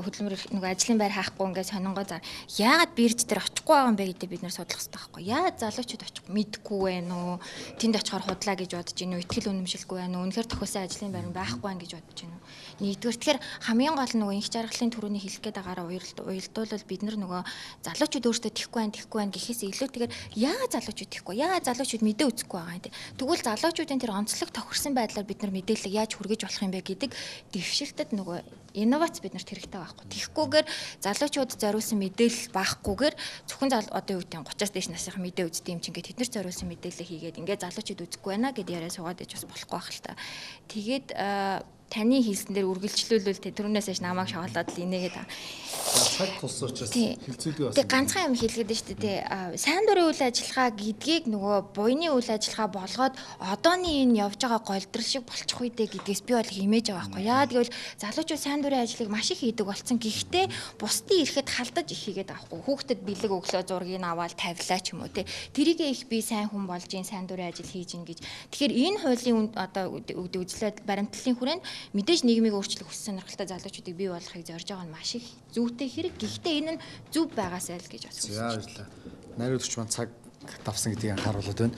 S4: нөгөө ажлын байр хайхгүй ингээд сонингоо зар яагаад бирж дээр очихгүй байгаа юм бэ гэдэг бид нэр судлах хэрэгтэй байхгүй яагаад залуучууд очихгүй мэдгүй байна уу тэнд очихоор худлаа гэж бодож байна уу итгэл үнэмшилгүй байна уу үнэхээр тохиосон ажлын байр байхгүй байна гэж бодож байна уу нэгдүгээр тэгэхээр хамгийн гол нөгөө инх жаргалын төрөний хэлэх гээд байгаараа уялдуулбал бид нар нөгөө залуучууд өөрсдөө тэхгүй байна гэхээс илүүтэйгээр яагаад залуучууд тэхгүй яагаад залуучууд мэдээ үзэхгүй байгаа юм те тэгвэл залуучуудын тэр онцлог тохирсон байдлаар бид нар мэдээлэл яаж хүргэж болох юм бэ гэдэг дэвшилтэд нөгөө инновац биднэрт хэрэгтэй байхгүй. Тэгэхгүйгээр залуучууд зориулсан мэдээлэл багахгүйгээр зөвхөн одоо юу гэдэг нь 30-аас дээш насны мэдээ үздэг юм чинь ингээд тэднэр зориулсан мэдээлэл хийгээд ингээд залуучууд үзэхгүй байна гэд яриа суугаад иж бас болохгүй байх л та. Тэгээд таны хийсэн дээр үргэлжлүүлвэл тэ түрүүнээс хойш намайг шоолоод л инээгээд байгаа.
S1: Цаг тус учраас хилцүүлдэг бас.
S4: Тэг ганцхан юм хэлгээд байна шүү дээ. Сайн дурын үйл ажиллагаа гэдгийг нөгөө буйны үйл ажиллагаа болгоод одооний энэ явж байгаа голдрол шиг болчих үедээ гэдгээс би бол химээж байгаа байхгүй. Яа тэгвэл залуучууд сайн дурын ажлыг маш их хийдэг болсон. Гэхдээ бусдын ирэхэд халдаж их хийгээд байгаа байхгүй. Хүүхдэд бэлэг өглөө зургийг аваад тавилаа ч юм уу те. Тэрийгээ их би сайн хүн болж ийн сайн дурын ажил хийж ийн гэж. Тэгэхээр энэ хуулийн одоо үзлээд баримтлалын хүрээнд мэдээж нийгмийг өөрчлөх хүссэн сонирхолтой залуучуудыг бий болгохыг зорж байгаа нь маш их зүйтэй хэрэг. Гэхдээ энэ нь зөв байгаасай л гэж бодсон.
S1: За баярлалаа. Найруулагч маань цаг давсан гэдгийг анхааруулад байна.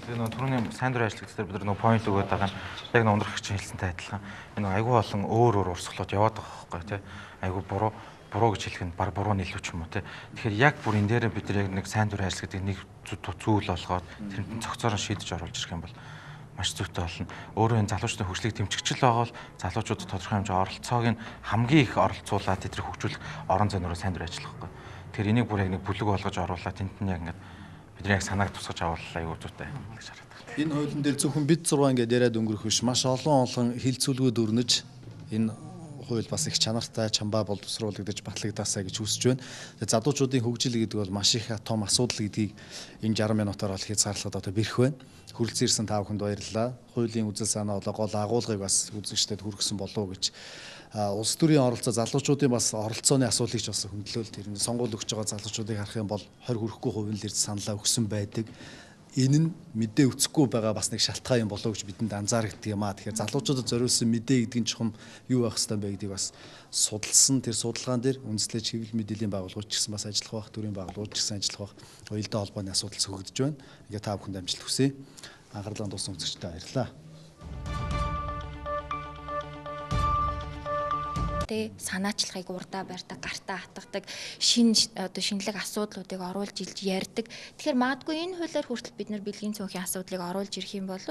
S5: Тэгээ нөгөө түрүүний сайн дурын ажил гэдэг бид нар нөгөө point өгöd байгаа нь яг нөгөө ундрагч хэлсэнтэй адилхан. Энэ айгүй болон өөр урсгалууд яваад байгаа байхгүй тий. Айгүй буруу гэж хэлэх нь баг буруу нийлүү ч юм уу тий. Тэгэхээр яг бүр энэ дээр бид нар яг нэг сайн дурын ажил гэдэг нэг зүйл болгоод тэрнээ цогцоор шийдэж оруулж ирэх юм бол маш зүйтэй болно. Өөрөө энэ залуучуудын хөгжлийг дэмжигчл байгаа бол залуучуудад тодорхой хэмжээ оролцоог нь хамгийн их оролцуулаад тэдний хөгжүүлэх орон зайнаараа сайн дурын ажиллах байхгүй. Тэгэхээр энийг бүр яг нэг бүлэг болгож оруулаад тэнд нь яг ингээд бидний яг санааг тусгаж авууллаа аюу зүйтэй гэж хараад байна.
S1: Энэ хуулийн дээр зөвхөн бид 6 ингээд яриад өнгөрөх биш, маш олон хилцүүлгүүд өрнөж энэ хууль бас их чанартай чамбаа боловсруулагдаж батлагдаасаа гэж хүсэж байна. Тэгээ залуучуудын хөгжил гэдэг бол маш их том асуудал гэдгийг энэ 60 минутаар бол хязгаарлаад одоо бэрх байна. Хүрэлцэн ирсэн та бүхэнд баярлалаа. Хуулийн үзэл санаа гол агуулгыг бас үзэгчдэд хүргэсэн болов уу гэж улс төрийн оролцоо залуучуудын бас оролцооны асуудлыг ч бас хөндлөөл тэр сонгуул өгч байгаа залуучуудыг харах юм бол 20 хүрэхгүй хувийн л ирж саналаа өгсөн байдаг. Энэ нь мэдээ өцөхгүй байгаа бас нэг шалтгаан юм болов уу гэж бидэнд анзаарэгддэг юм аа. Тэгэхээр залуучуудад зориулсан мэдээ гэдэг нь чухам юу байх ёстой бэ гэдгийг бас судалсан тэр судалгаан дээр үндэслэж хэвлэл мэдээллийн байгууллагууд ч гэсэн бас ажиллах бах, төрийн байгууллагууд ч гэсэн ажиллах бах. Уялдаа холбооны асуудал сөхөгдөж байна. Ингээ та бүхэнд амжилт хүсье. Анхаарлаа дууссан үзэгчдээ баярлалаа.
S4: Санаачлагыг урдаа барьдаг, гартаа хатгадаг, шинэлэг асуудлуудыг оруулж илж ярьдаг. Тэгэхээр магадгүй энэ хуулиар хүртэл бид нар бэлгийн цөөнхийн асуудлыг оруулж ирэх юм бол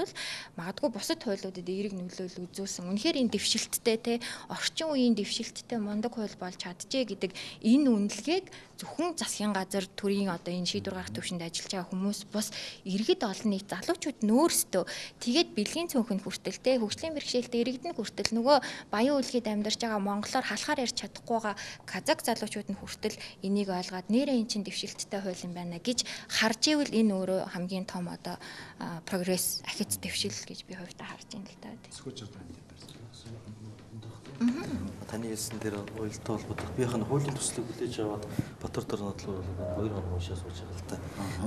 S4: магадгүй бусад хуулиудад эерэг нөлөөлөл үзүүлсэн. Үнэхээр энэ дэвшилттэй орчин үеийн дэвшилттэй мундаг хууль болж чаджээ гэдэг энэ үнэлгээг зөвхөн засгийн газар төрийн одоо энэ шийдвэр гаргах төвшөнд ажиллаж байгаа хүмүүс бус иргэд олон нийт залуучууд нөөцтөө тэгээд бэлгийн цөөнхөнд хүртэл хөгжлийн бэрхшээлтэй иргэдэн хүртэл нөгөө баян үлгэд амьдарч байгаа монголоор халахаар ярьж чадахгүй байгаа казак залуучууд нь хүртэл энийг ойлгоод нэрээ эн чин дэвшилттэй хууль юм байна гэж харж ивэл энэ өөрөө хамгийн том одоо прогресс ахиц дэвшил гэж би хувьдаа харж байна л да.
S3: Таны хэлсэн дээр уялдаа холбогдох би хань хуулийн төслийг хүлээж аваад Батар дор нотлол 2 хоног уншаа сууж байгаа л да.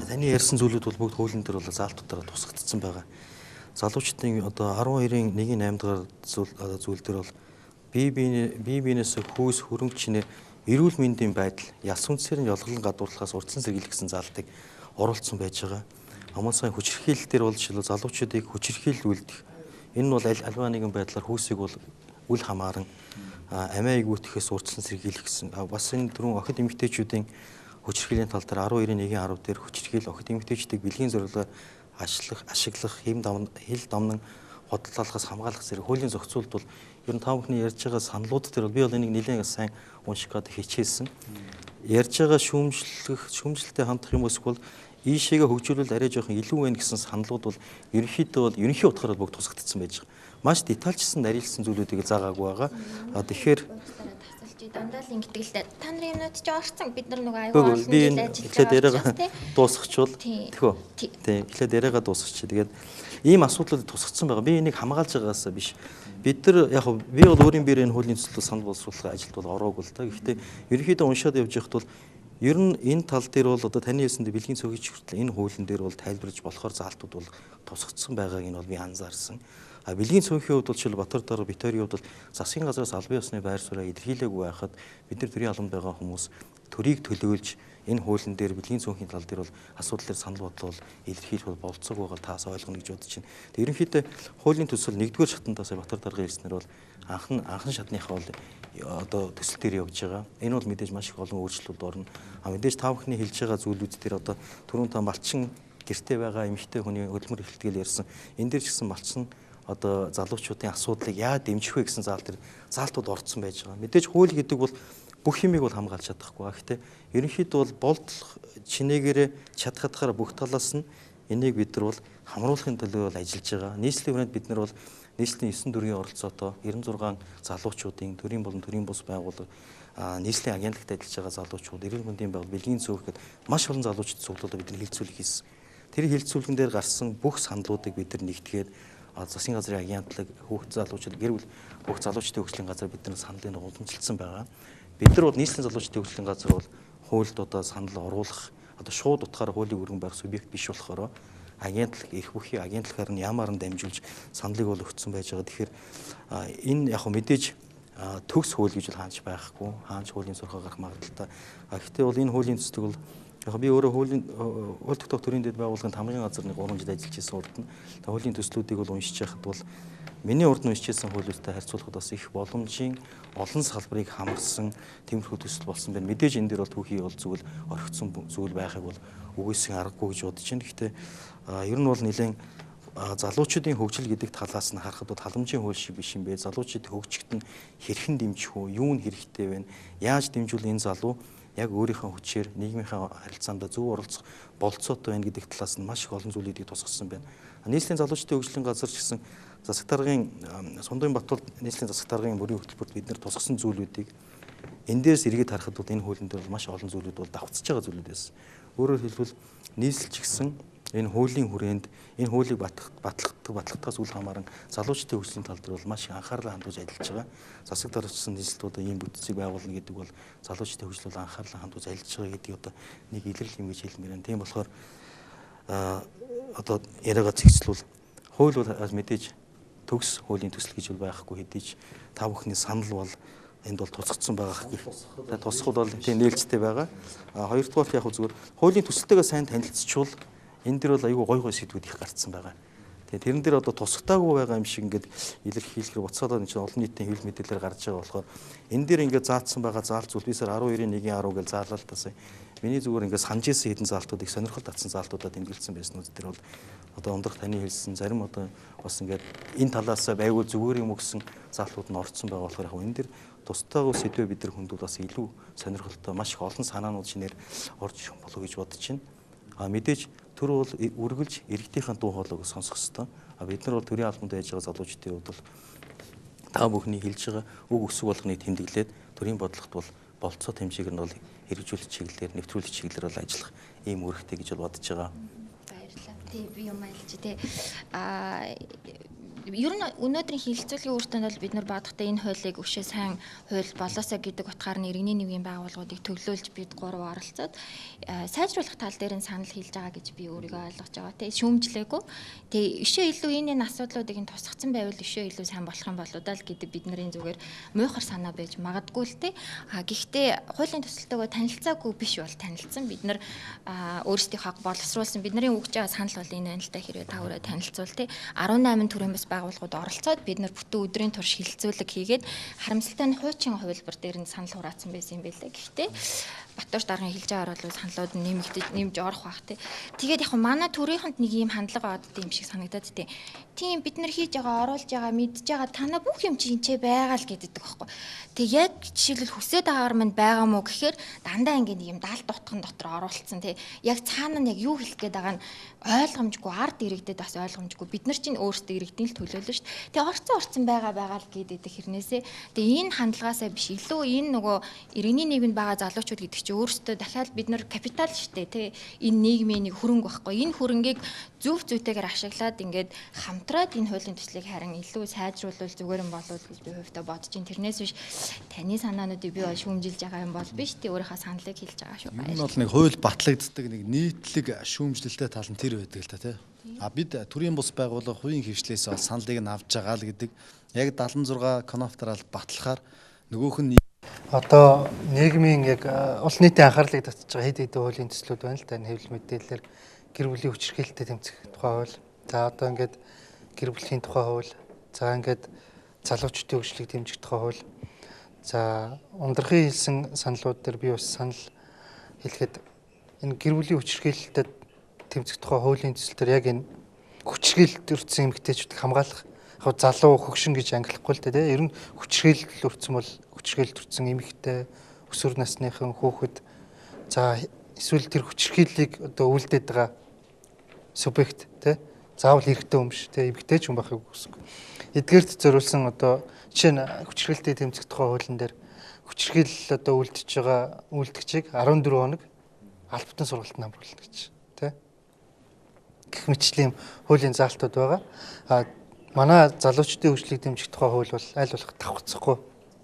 S3: Таны ярьсан зүйлүүд бол бүгд хуулийн дээр бол заалтуудаараа тусгагдсан байгаа. Залуучдын одоо 12-ын 1-8 дахь зүйл дээр бол бие биенээс хүйс хөрөнгө чинээ эрүүл мэндийн байдал яс үнсээр нь ялгалан гадуурлахаас урдсан сэргийлэх гэсэн заалтыг оруулсан байж байгаа. Аман сайн хүчирхийлэл дээр бол жишээлбэл залуучуудыг хүчирхийлүүлдэг. Энэ нь бол альва нэгэн байдлаар хүйсийг бол үл хамааран амиа игүүтгэхээс урдсан сэргийлэх гэсэн. Бас энэ дөрвөн охид эмэгтэйчүүдийн хүчирхийллийн тал дээр 12-ийн 1-10 дээр хүчирхийл охид эмэгтэйчүүдийг бэлгийн зорилгоор ашиглах, хил дамнан хотлолоос хамгаалах зэрэг хуулийн зохицуулт бол ер нь та бүхний ярьж байгаа саналууд дээр бол би бол энийг нэлээд сайн унших гээд хичээсэн. Ярьж байгаа шүүмжлэлтэй хандах юм эсвэл ийшээгээ хөгжүүлвэл арай жоохон илүү вэ гэсэн саналууд бол ерөнхийдөө ерөнхий утгаараа бүгд тусгагдсан байж байгаа. Маш детальчсан нарийнсан зүйлүүдийг заагаагүй байгаа. Тэгэхээр
S4: дандаа л ингэдэг л та нарын юмнууд ч орсон бид нар нөгөө аюул олон жил
S3: ажиллаж байгаа. Дуусчихвол тэхөө. Тийм. Эхлээд яриагаа дуусгачих. Тэгээд ийм асуудлууд тусгацсан байгаа. Би энийг хамгаалж байгаагаас биш. Бид нар яг би бол өөрийн биеэр энэ хуулийн төслөд санал боловсруулах ажилд бол ороогүй л та. Гэхдээ ерөнхийдөө уншаад явж байхад бол ер нь энэ тал дээр бол одоо таны хэлсэнд бэлгийн цогч хүртэл энэ хуулийн дээр бол тайлбарлаж болохоор заалтууд бол тусгацсан байгааг нь бол би анзаарсан. Бэлгийн цөөнхийн хувьд бол жишээл Батар дор Битори хувьд бол засгийн газраас албан ёсны байр сууриа илэрхийлээгүй байхад бид нар төрийн албанд байгаа хүмүүс төрийг төлөөлж энэ хуулийн дээр бэлгийн цөөнхийн тал дээр бол асуудал дээр санал бодлоо илэрхийлэх бол болцоог байгаа таас ойлгоно гэж бодож байна. Тэгээ ерөнхийдөө хуулийн төсөл 1-р шатандаас Батар даргын ирснээр бол анхан шатныхаа бол одоо төсөл дээр явж байгаа. Энэ бол мэдээж маш их олон өөрчлөлтүүд орно. Мэдээж та бүхний хэлж байгаа зүйлүүд дээр одоо түрүүн та малчин гэртээ байгаа эмэгтэй хүний хөдөлмөр эхлэлтгэл ярьсан. Энэ дээр ч гэсэн малчин одоо залуучуудын асуудлыг яа дэмжих вэ гэсэн заалтууд орцсон байж байгаа. Мэдээж хууль гэдэг бол бүх юмыг бол хамгаалж чадахгүй. Гэхдээ ерөнхийдөө бол болдлох чинээгээрээ чадхадахаар бүх талаас нь энийг бид нар бол хамруулахын төлөө бол ажиллаж байгаа. Нийслэлийн хүрээнд бид нар бол нийслэлийн 9 төрлийн оролцоотой 96 залуучуудын төрийн болон төрийн бус байгууллага нийслэлийн агентлагт ажиллаж байгаа залуучууд, эрүүл мэндийн байгууллага, бэлгийн цөөх гэхэд маш олон залуучууд цуглуулаад бид хилцүүлэг хийсэн. Тэр хилцүүлгэн дээр гарсан бүх саналуудыг бид нэгтгээд засгийн газрын агентлаг, хүүхд залуучууд, гэр бүл бүх залуучдын хөгжлийн газар бидний саналыг уламжилсан байгаа. Бид нар бол нийслэлийн залуучдын хөгжлийн газар бол хуульд санал оруулах шууд утгаараа хуулийн өргөн байх субъект биш болохоор агентлаг их бүхий агентлагаар нь ямаар нь дамжуулж саналыг бол өгсөн байж байгаа. Тэгэхээр энэ яг мэдээж төгс хууль гэж хаанч байхгүй, хаанч хуулийн сурхаа гарах магадaltaй. Гэхдээ бол энэ хуулийн төслийг бол яг би өөрөө хууль тогтоох төрийн дэд байгууллагын хамгийн газар 3 жил ажиллаж ирсэн урд нь хуулийн төслүүдийг бол уншиж байхад бол миний урд нь уншиж ирсэн хуулиудтай харьцуулахад бас их боломжийн олон салбарыг хамарсан тиймэрхүү төсөл болсон байна. Мэдээж энэ дээр бол түүхий бол зүйл орхигдсон зүйл байхыг бол үгүйсэх аргагүй гэж бодож байна. Гэхдээ ер нь бол нэлээд залуучуудын хөгжил гэдэг талаас нь харахад бол халамжийн хууль шиг биш юм бэ. Залуучуудын хөгжигт нь хэрхэн дэмжих үү? Юу нь хэрэгтэй вэ? Яаж дэмжүүл энэ залуу яг өөрийнхөө хүчээр нийгмийнхаа харилцаанд зөв оролцох болцоотой байна гэдэг талаас нь маш их олон зүйлүүдийг тусгасан байна. Нийслэлийн залуучдын хөгжлийн газар ч гэсэн засаг даргын Сундын Батбол нийслэлийн засаг даргын бүрийн хөтөлбөрт бид нэр тусгасан зүйлүүдийг энэ дээрс эргээд харахад бол энэ хуулийн дээр маш олон зүйлүүд бол давхцаж байгаа зүйлүүд байсан. Өөрөөр хэлбэл нийслэлч гэсэн энэ хуулийн хүрээнд энэ хуулийг батлагдахаас үл хамааран залуучдын хөгжлийн тал дээр бол маш их анхаарлаа хандуулж ажиллаж байгаа. Засаг даргын нийслэлүүд ийм бүтцийг байгуулна гэдэг бол залуучдын хөгжил бол анхаарлаа хандуулж ажиллаж байгаа гэдэг одоо нэг илэрэл юм гэж хэлмээр байна. Тийм болохоор одоо яриагаа цэгцлүүл хууль бол мэдээж төгс хуулийн төсөл гэж бол байхгүй хэдий ч та бүхний санал бол энд бол тусгацсан байгаа гэх. Тусах бол тийм нээлттэй байгаа. Хоёрдугаар яг зүгээр хуулийн төсөлтэйгээ сайн танилцчвал энэ дэр бол аюу гой сэдвүүд их гарцсан байгаа. Тэгээ тэрэн дээр одоо тусгатаагүй байгаа юм шиг ингээд илэрхийлэхээр буцаад энэ чинь олон нийтийн хэвлэл мэдээлэлээр гарч байгаа болохоор энэ дээр ингээд заасан байгаа заалт зүйл бисаар 12-1-10 гэж заалаа л тасаа. Миний зүгээр ингээд санаж исэн хэдэн заалтуудыг сонирхол татсан заалтуудаа тэмдэглэсэн байсан үү тэр бол одоо ундрах таны хэлсэн зарим одоо бас ингээд энэ талаас байгуул зүгээр юм гэсэн заалтууд нь орцсон байгаа болохоор яг энэ дэр тусдаагүй сэдвээ бид нар хүндүүл бас илүү сонирхолтой маш их олон санаанууд шинээр орж ирэх болов гэж бодож байна. Мэдээж төр бол үргэлж иргэдийнхэн дуу хоолойг сонсох ёстой. Бид нар бол төрийн албанд байж байгаа залуучдын хувьд бол та бүхний хэлж байгаа үг өсөг болгоныг тэмдэглээд төрийн бодлогот бол болцоо хэмжээг нь бол хэрэгжүүлэх чиглэлээр нэвтрүүлэх чиглэлээр бол ажиллах ийм үүрэгтэй гэж бодож байгаа.
S4: Баярлалаа. Тий би юм айлж тий. Ер нь өнөөдрийн хилцүүлгийн үр дүнд бол бид нар бодохдоо энэ хуулийг өшөө сайн хууль болоосоо гэдэг утгаар нь иргэний нэгэн байгууллагуудыг төглөөлж бид гурав оролцоод сайжруулах тал дээр нь санал хэлж байгаа гэж би өөрийгөө ойлгож байгаа. Тэ шүүмжлээгүй. Тэ өшөө илүү энэ асуудлуудыг нь тусгацсан байвал өшөө илүү сайн болох юм болоо даа л гэдэг бидний зүгээр муухар санаа байж магадгүй л тэ. Гэхдээ хуулийн төсөлтөөгөө танилцаагүй биш бол танилцсан. Бид нар өөрсдийнхөө боловсруулсан бидний өгж байгаа санал бол энэ байна л та хэрэг та өөрөө танилцуул тэ. 18 төрлийн бас байгууллагууд оролцоод бид нар бүтэн өдрийн турш хилцүүлэг хийгээд харамсалтай нь хуучин хувилбар дээр нь санал хураацсан байсан юм байлээ. Гэхдээ Батбаш даргын хэлж байгаагаар бол саналууд нэмж орох байх тий. Тэгээд яг манай төрийнхэнд нэг ийм хандлага байдаг юм шиг санагдаад тий. Тийм бид нар хийж байгаа, оруулж байгаа, мэдж байгаа танаа бүх юм чи энэ байгаа л гэдэг байхгүй. Тэг яг жишээлбэл хүсээд байгаагаар мань байгаа мó гэхээр дандаа ингэ нэг юм даалт дутган дотор оруулсан тий. Яг цаана нь яг юу хэлэх гээд байгаа нь ойлгомжгүй, ард иргэдэд бас ойлгомжгүй. Бид нар чинь өөрсдөө иргэдийн л төлөөлөл шүү дээ. Тэг орцсон байгаа л гэдэг хэрнээсээ. Тэг энэ хандлагаасаа биш илүү энэ нөгөө иргэний нийгэмд байгаа залуучууд гэдэг чи өөрсдөө дахиад бид нар капитал шүү дээ тий. Энэ нийгмийн нэг хөрөнгө байхгүй. Энэ хөрөнгийг зөв зүйтэйгээр ашиглаад ингээд хамтраад энэ хуулийн төслийг харин илүү сайжруулвал зүгээр юм болов уу гэж би хувьдаа бодож байна. Тэрнээс биш таны санаануудыг би бол шүүмжилж байгаа юм бол биш тий. Өөрийнхөө саналыг хэлж байгаа шүү.
S1: Энэ бол нэг хууль батлагддаг нэг нийтлэг шүүмжлэлтэй тал нь тэр байдаг л та тий. Бид төрийн бус байгууллага хувийн хвшлээс бол саналыг нь авч байгаа л гэдэг. Яг 76 коноптерал батлахаар нөгөөх нь
S2: одоо нийгмийн яг улс нийтийн анхаарлыг татж байгаа хэд хэдэн хуулийн төслүүд байна л да. Хэвлэл мэдээлэлээр гэр бүлийн хүчирхийлэлтэд тэмцэх тухай хууль. За одоо ингээд гэр бүлийн тухай хууль. За ингээд залуучдын хөгжлийг дэмжих тухай хууль. За ундрахын хэлсэн саналууд дээр би бас санал хэлэхэд энэ гэр бүлийн хүчирхийлэлтэд тэмцэх тухай хуулийн төсөл төр яг энэ хүчирхийлэлт өртсөн эмэгтэйчүүдийг хамгаалах яг залуу хөгшин гэж ангилахгүй л дээ. Ер нь хүчирхийлэл өртсөн бол хүчирхийлэлт өртсөн эмэгтэй өсвөр насныхан хүүхэд за эсвэл тэр хүчирхийллийг одоо үйлдээд байгаа субъект тий заавал эрэгтэй хүн биш те эмэгтэй ч хүн байхыг хүсэв. Эдгээрт зориулсан одоо жишээ нь хүчирхээлтэй тэмцэх тухай хуулийн дээр хүчирхийлэл одоо үлдэж байгаа үйлдэгчийг 14 хоног албатан сургалтанд хамруулна гэж тий. Гэх мэтчлийн хуулийн заалтууд байгаа. Манай залуучдын хөгжлийг дэмжих тухай хууль бол аль болох давхцахгүй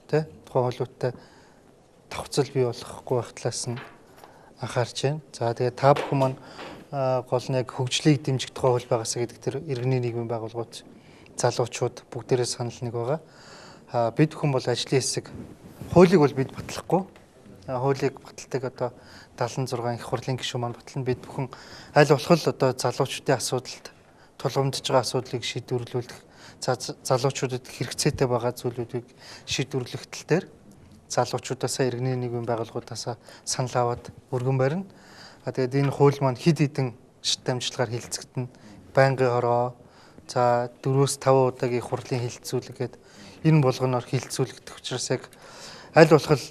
S2: тий. Тухайн хуулиудтай давхцал бий болохгүй байх талаас нь анхаарч байна. За тэгээд та бүхэн маань гол нь яг хөгжлийг дэмжих тухай хууль байгаасаа гэдэг тэр иргэний нийгмийн байгууллагууд залуучууд бүгдээрээ санал нэг байгаа. Бид бүхэн бол ажлын хэсэг хуулийг бол бид батлахгүй. Хуулийг баталдаг одоо 76 их хурлын гишүүн маань батлна. Бид бүхэн аль болох л одоо залуучуудын асуудалд тулгамдж байгаа асуудлыг шийдвэрлүүлэх, залуучуудад хэрэгцээтэй байгаа зүйлүүдийг шийдвэрлэх тал дээр залуучуудаасаа иргэний нийгмийн байгууллагуудаас санал аваад өргөн барина. Тэгээд энэ хууль маань хэд хэдэн шат дамжлагаар хилцэгдэнэ. Байнгын хороо, за 4-5 удаагийн хурлын хилцүүлэг гэдэг энэ болгоноор хилцүүлэгдэх учраас яг аль болох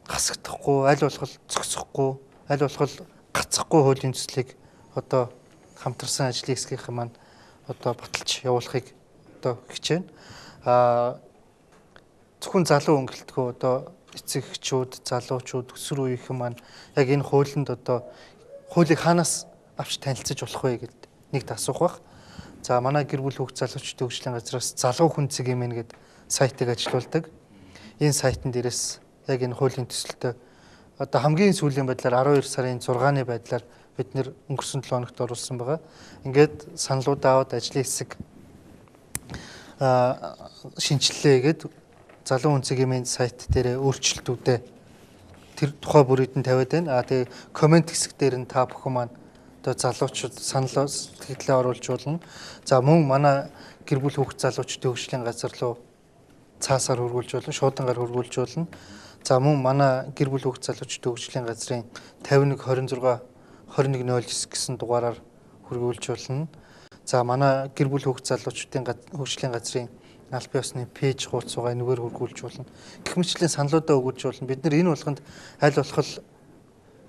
S2: гасагдахгүй, аль болох зогсохгүй, аль болох гацхгүй хуулийн төслийг одоо хамтарсан ажлын хэсгийнхэн маань одоо баталж явуулахыг одоо хичээнэ. Зөвхөн залуу өнгөлтгөө одоо эцэг эхчүүд, залуучууд, өсвөр үеийнхэн маань яг энэ хуулинд одоо хуулийг хаанаас авч танилцаж болох вэ гэд нэгт асуух байх. За манай гэр бүл хүүхд залуучдын хөгжлийн газраас залуу хүн цэг юм гээд сайтыг ажилуулдаг. Энэ сайтн дээрээс яг энэ хуулийн төсөлтөд одоо хамгийн сүүлийн байдлаар 12 сарын 6-ны байдлаар бид нэр өнгөрсөн 7 хоногт оруулсан байгаа. Ингээд саналуудаа аваад ажлын хэсэг шинжиллээ гээд залуу хүн цэгийн сайт дээр өөрчлөлтүүдээ тэр тухай бүрийд нь тавиад байна. Тэгээ комент хэсэг дээр нь та бүхэн маань одоо залуучууд санал сэтгэлээ оруулж болно. За мөн манай гэр бүл хүүхд залуучдын хөгжлийн газар руу цаасаар хөргүүлж болно, шуудангаар хөргүүлж болно. За мөн манай гэр бүл хүүхд залуучдын хөгжлийн газрын 51 26 2109 гэсэн дугаараар хөргүүлж болно. За манай гэр бүл хүүхд залуучдын хөгжлийн газрын албан ёсны пэйж хуудас байгаа энэгээр хөргүүлж болно. Гэх мэтчлэн саналуудаа өгүүлж болно. Бид нэр энэ болгонд аль болох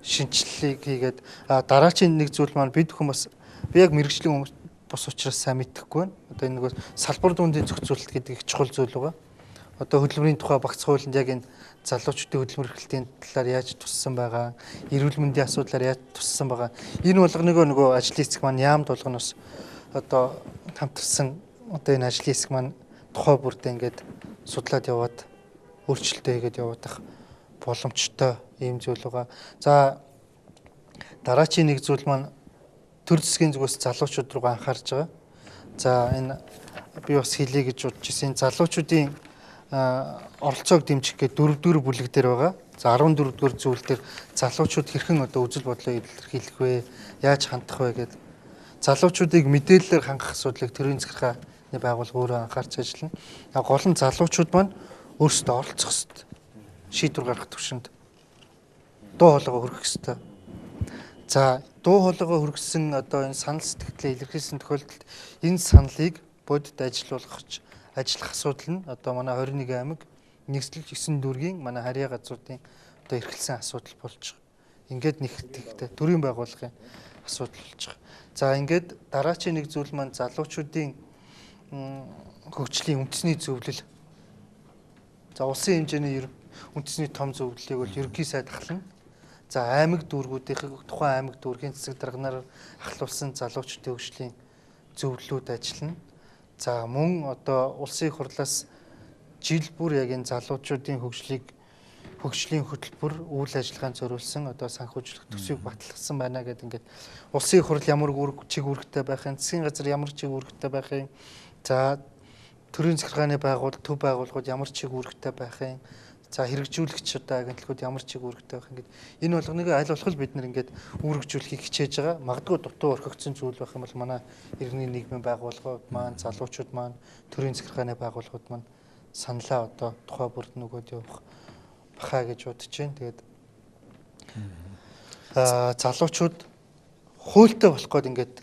S2: шинжилгээг хийгээд дараачийн нэг зүйл маань бид бүхэн бас би яг мэрэгжлийн бус учраас сайн мэдэхгүй байна. Одоо энэ нэг салбар дундын зохицуулалт гэдэг их чухал зүйл байгаа. Одоо хөдөлмөрийн тухай багц хуулинд яг энэ залуучдын хөдөлмөр эрхлэлтийн талаар яаж туссан байгаа, эрүүл мэндийн асуудлаар яаж туссан байгаа. Энэ болгоныг нөгөө ажлын хэсэг маань яамд болгоноос одоо хамтарсан одоо энэ ажлын хэсэг маань тухай бүрдээ ингээд судлаад яваад өөрчлөлтөө хийгээд явах боломжтой ийм зүйл байгаа. За дараачийн нэг зүйл маань төр засгийн зүгээс залуучууд руу анхаарч байгаа. За энэ би бас хэлье гэж бодож ирсэн залуучуудын оролцоог дэмжих гэдэг 4 бүлэг дээр байгаа. За 14 дугаар зүйл дээр залуучууд хэрхэн одоо үзэл бодлоо илэрхийлэх вэ? Яаж хандах вэ гэдэг залуучуудыг мэдээлэлээр хангах асуудлыг төрийн захиргааны байгууллага өөрөө анхаарч ажиллана. Гол нь залуучууд маань өөрсдөө оролцох хэрэгтэй. Шийдвэр гаргах төвшөнд дуу хоолойгоо хүргэх хэрэгтэй. За дуу хоолойгоо хүргэсэн одоо энэ санал сэтгэлээ илэрхийлсэн тохиолдолд энэ саналыг бодит ажиллах асуудал нь одоо манай 21 аймаг нэгслэл 9 дүүргийн манай харьяа газруудын одоо эрхэлсэн асуудал болж байгаа. Ингээд нэгтгэхтэй төрийн байгууллагын асуудал болж байгаа. За ингээд дараачийн нэг зүйл маань залуучуудын хөгжлийн үндэсний зөвлөл. За улсын хэмжээний үндэсний том зөвлөлийг бол ерөнхий сайд ахлана. За аймаг дүүргүүдийн тухайн аймаг дүүргийн засаг дарганаар ахлуулсан залуучдын хөгжлийн зөвлөлүүд ажиллана. За мөн одоо улсын их хурлаас жил бүр яг энэ залуучуудын хөгжлийн хөтөлбөр үйл ажиллагаанд зориулсан одоо санхүүжлэх төсвийг баталгасан байна гэдэг ингээд улсын их хурл ямар чиг үүрэгтэй байх юм, засгийн газар ямар чиг үүрэгтэй байх юм. За төрийн захиргааны байгууллага, төв байгууллагууд ямар чиг үүрэгтэй байх юм. За хэрэгжүүлэгч одоо агентлагууд ямар чиг үүрэгтэй байх ингээд энэ болгоныг аль болох бид нар ингээд үүрэгжүүлэхийг хичээж байгаа. Магадгүй дутуу орхигдсон зүйл байх юм бол манай иргэний нийгмийн байгууллагууд маань, залуучууд маань, төрийн захиргааны байгууллагууд маань саналаа одоо тухай бүрд нөгөөд явах бахаа гэж бодож байна. Тэгээд залуучууд хуультай болох гээд ингээд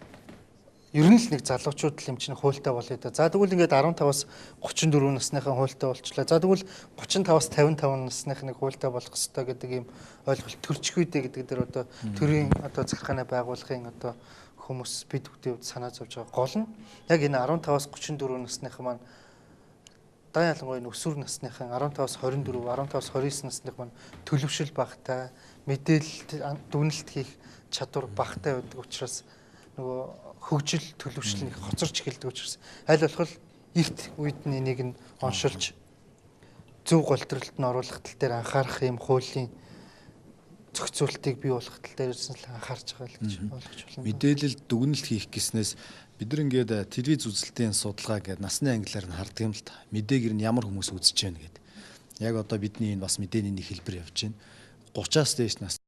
S2: ер нь л нэг залуучууд л юм чинь хуультай болъё да. За тэгвэл ингээд 15-аас 34 насныхан хуультай болчлаа. За тэгвэл 35-аас 55 насных нэг хуультай болох хэрэгтэй гэдэг ийм ойлголт төрчихгүй дээ гэдэг дээр одоо төрийн одоо захиргааны байгууллагын одоо хүмүүс бид бүтэд санаа зовж байгаа гол нь яг энэ 15-аас 34 насныхан маань даа ялангуяа өсвөр насныхан 15-аас 24, 15-аас 29 насных маань төлөвшил багтай, мэдээлэл дүгнэлт хийх чадвар багтай байдаг учраас нөгөө хөгжил төлөвшил нэг хоцорч эхэлдэг учраас аль болох эрт үед нь энийг нь оншилж зөв голдролд нь оруулах тал дээр анхаарах юм хуулийн зохицуултыг бий болгох тал дээрсэн л анхаарч байгаа л гэж ойлгож байна.
S1: Мэдээлэл дүгнэлт хийх гэснээс бид нар ингээд телевиз үзэлтийн судалгаа гэдэг насны ангиллаар нь хардаг юм л та. Мэдээг нь ямар хүмүүс үзэж байна гэдэг. Яг одоо бидний энэ бас мэдээний нэг хэлбэр явж байна. 30-аас дээш нас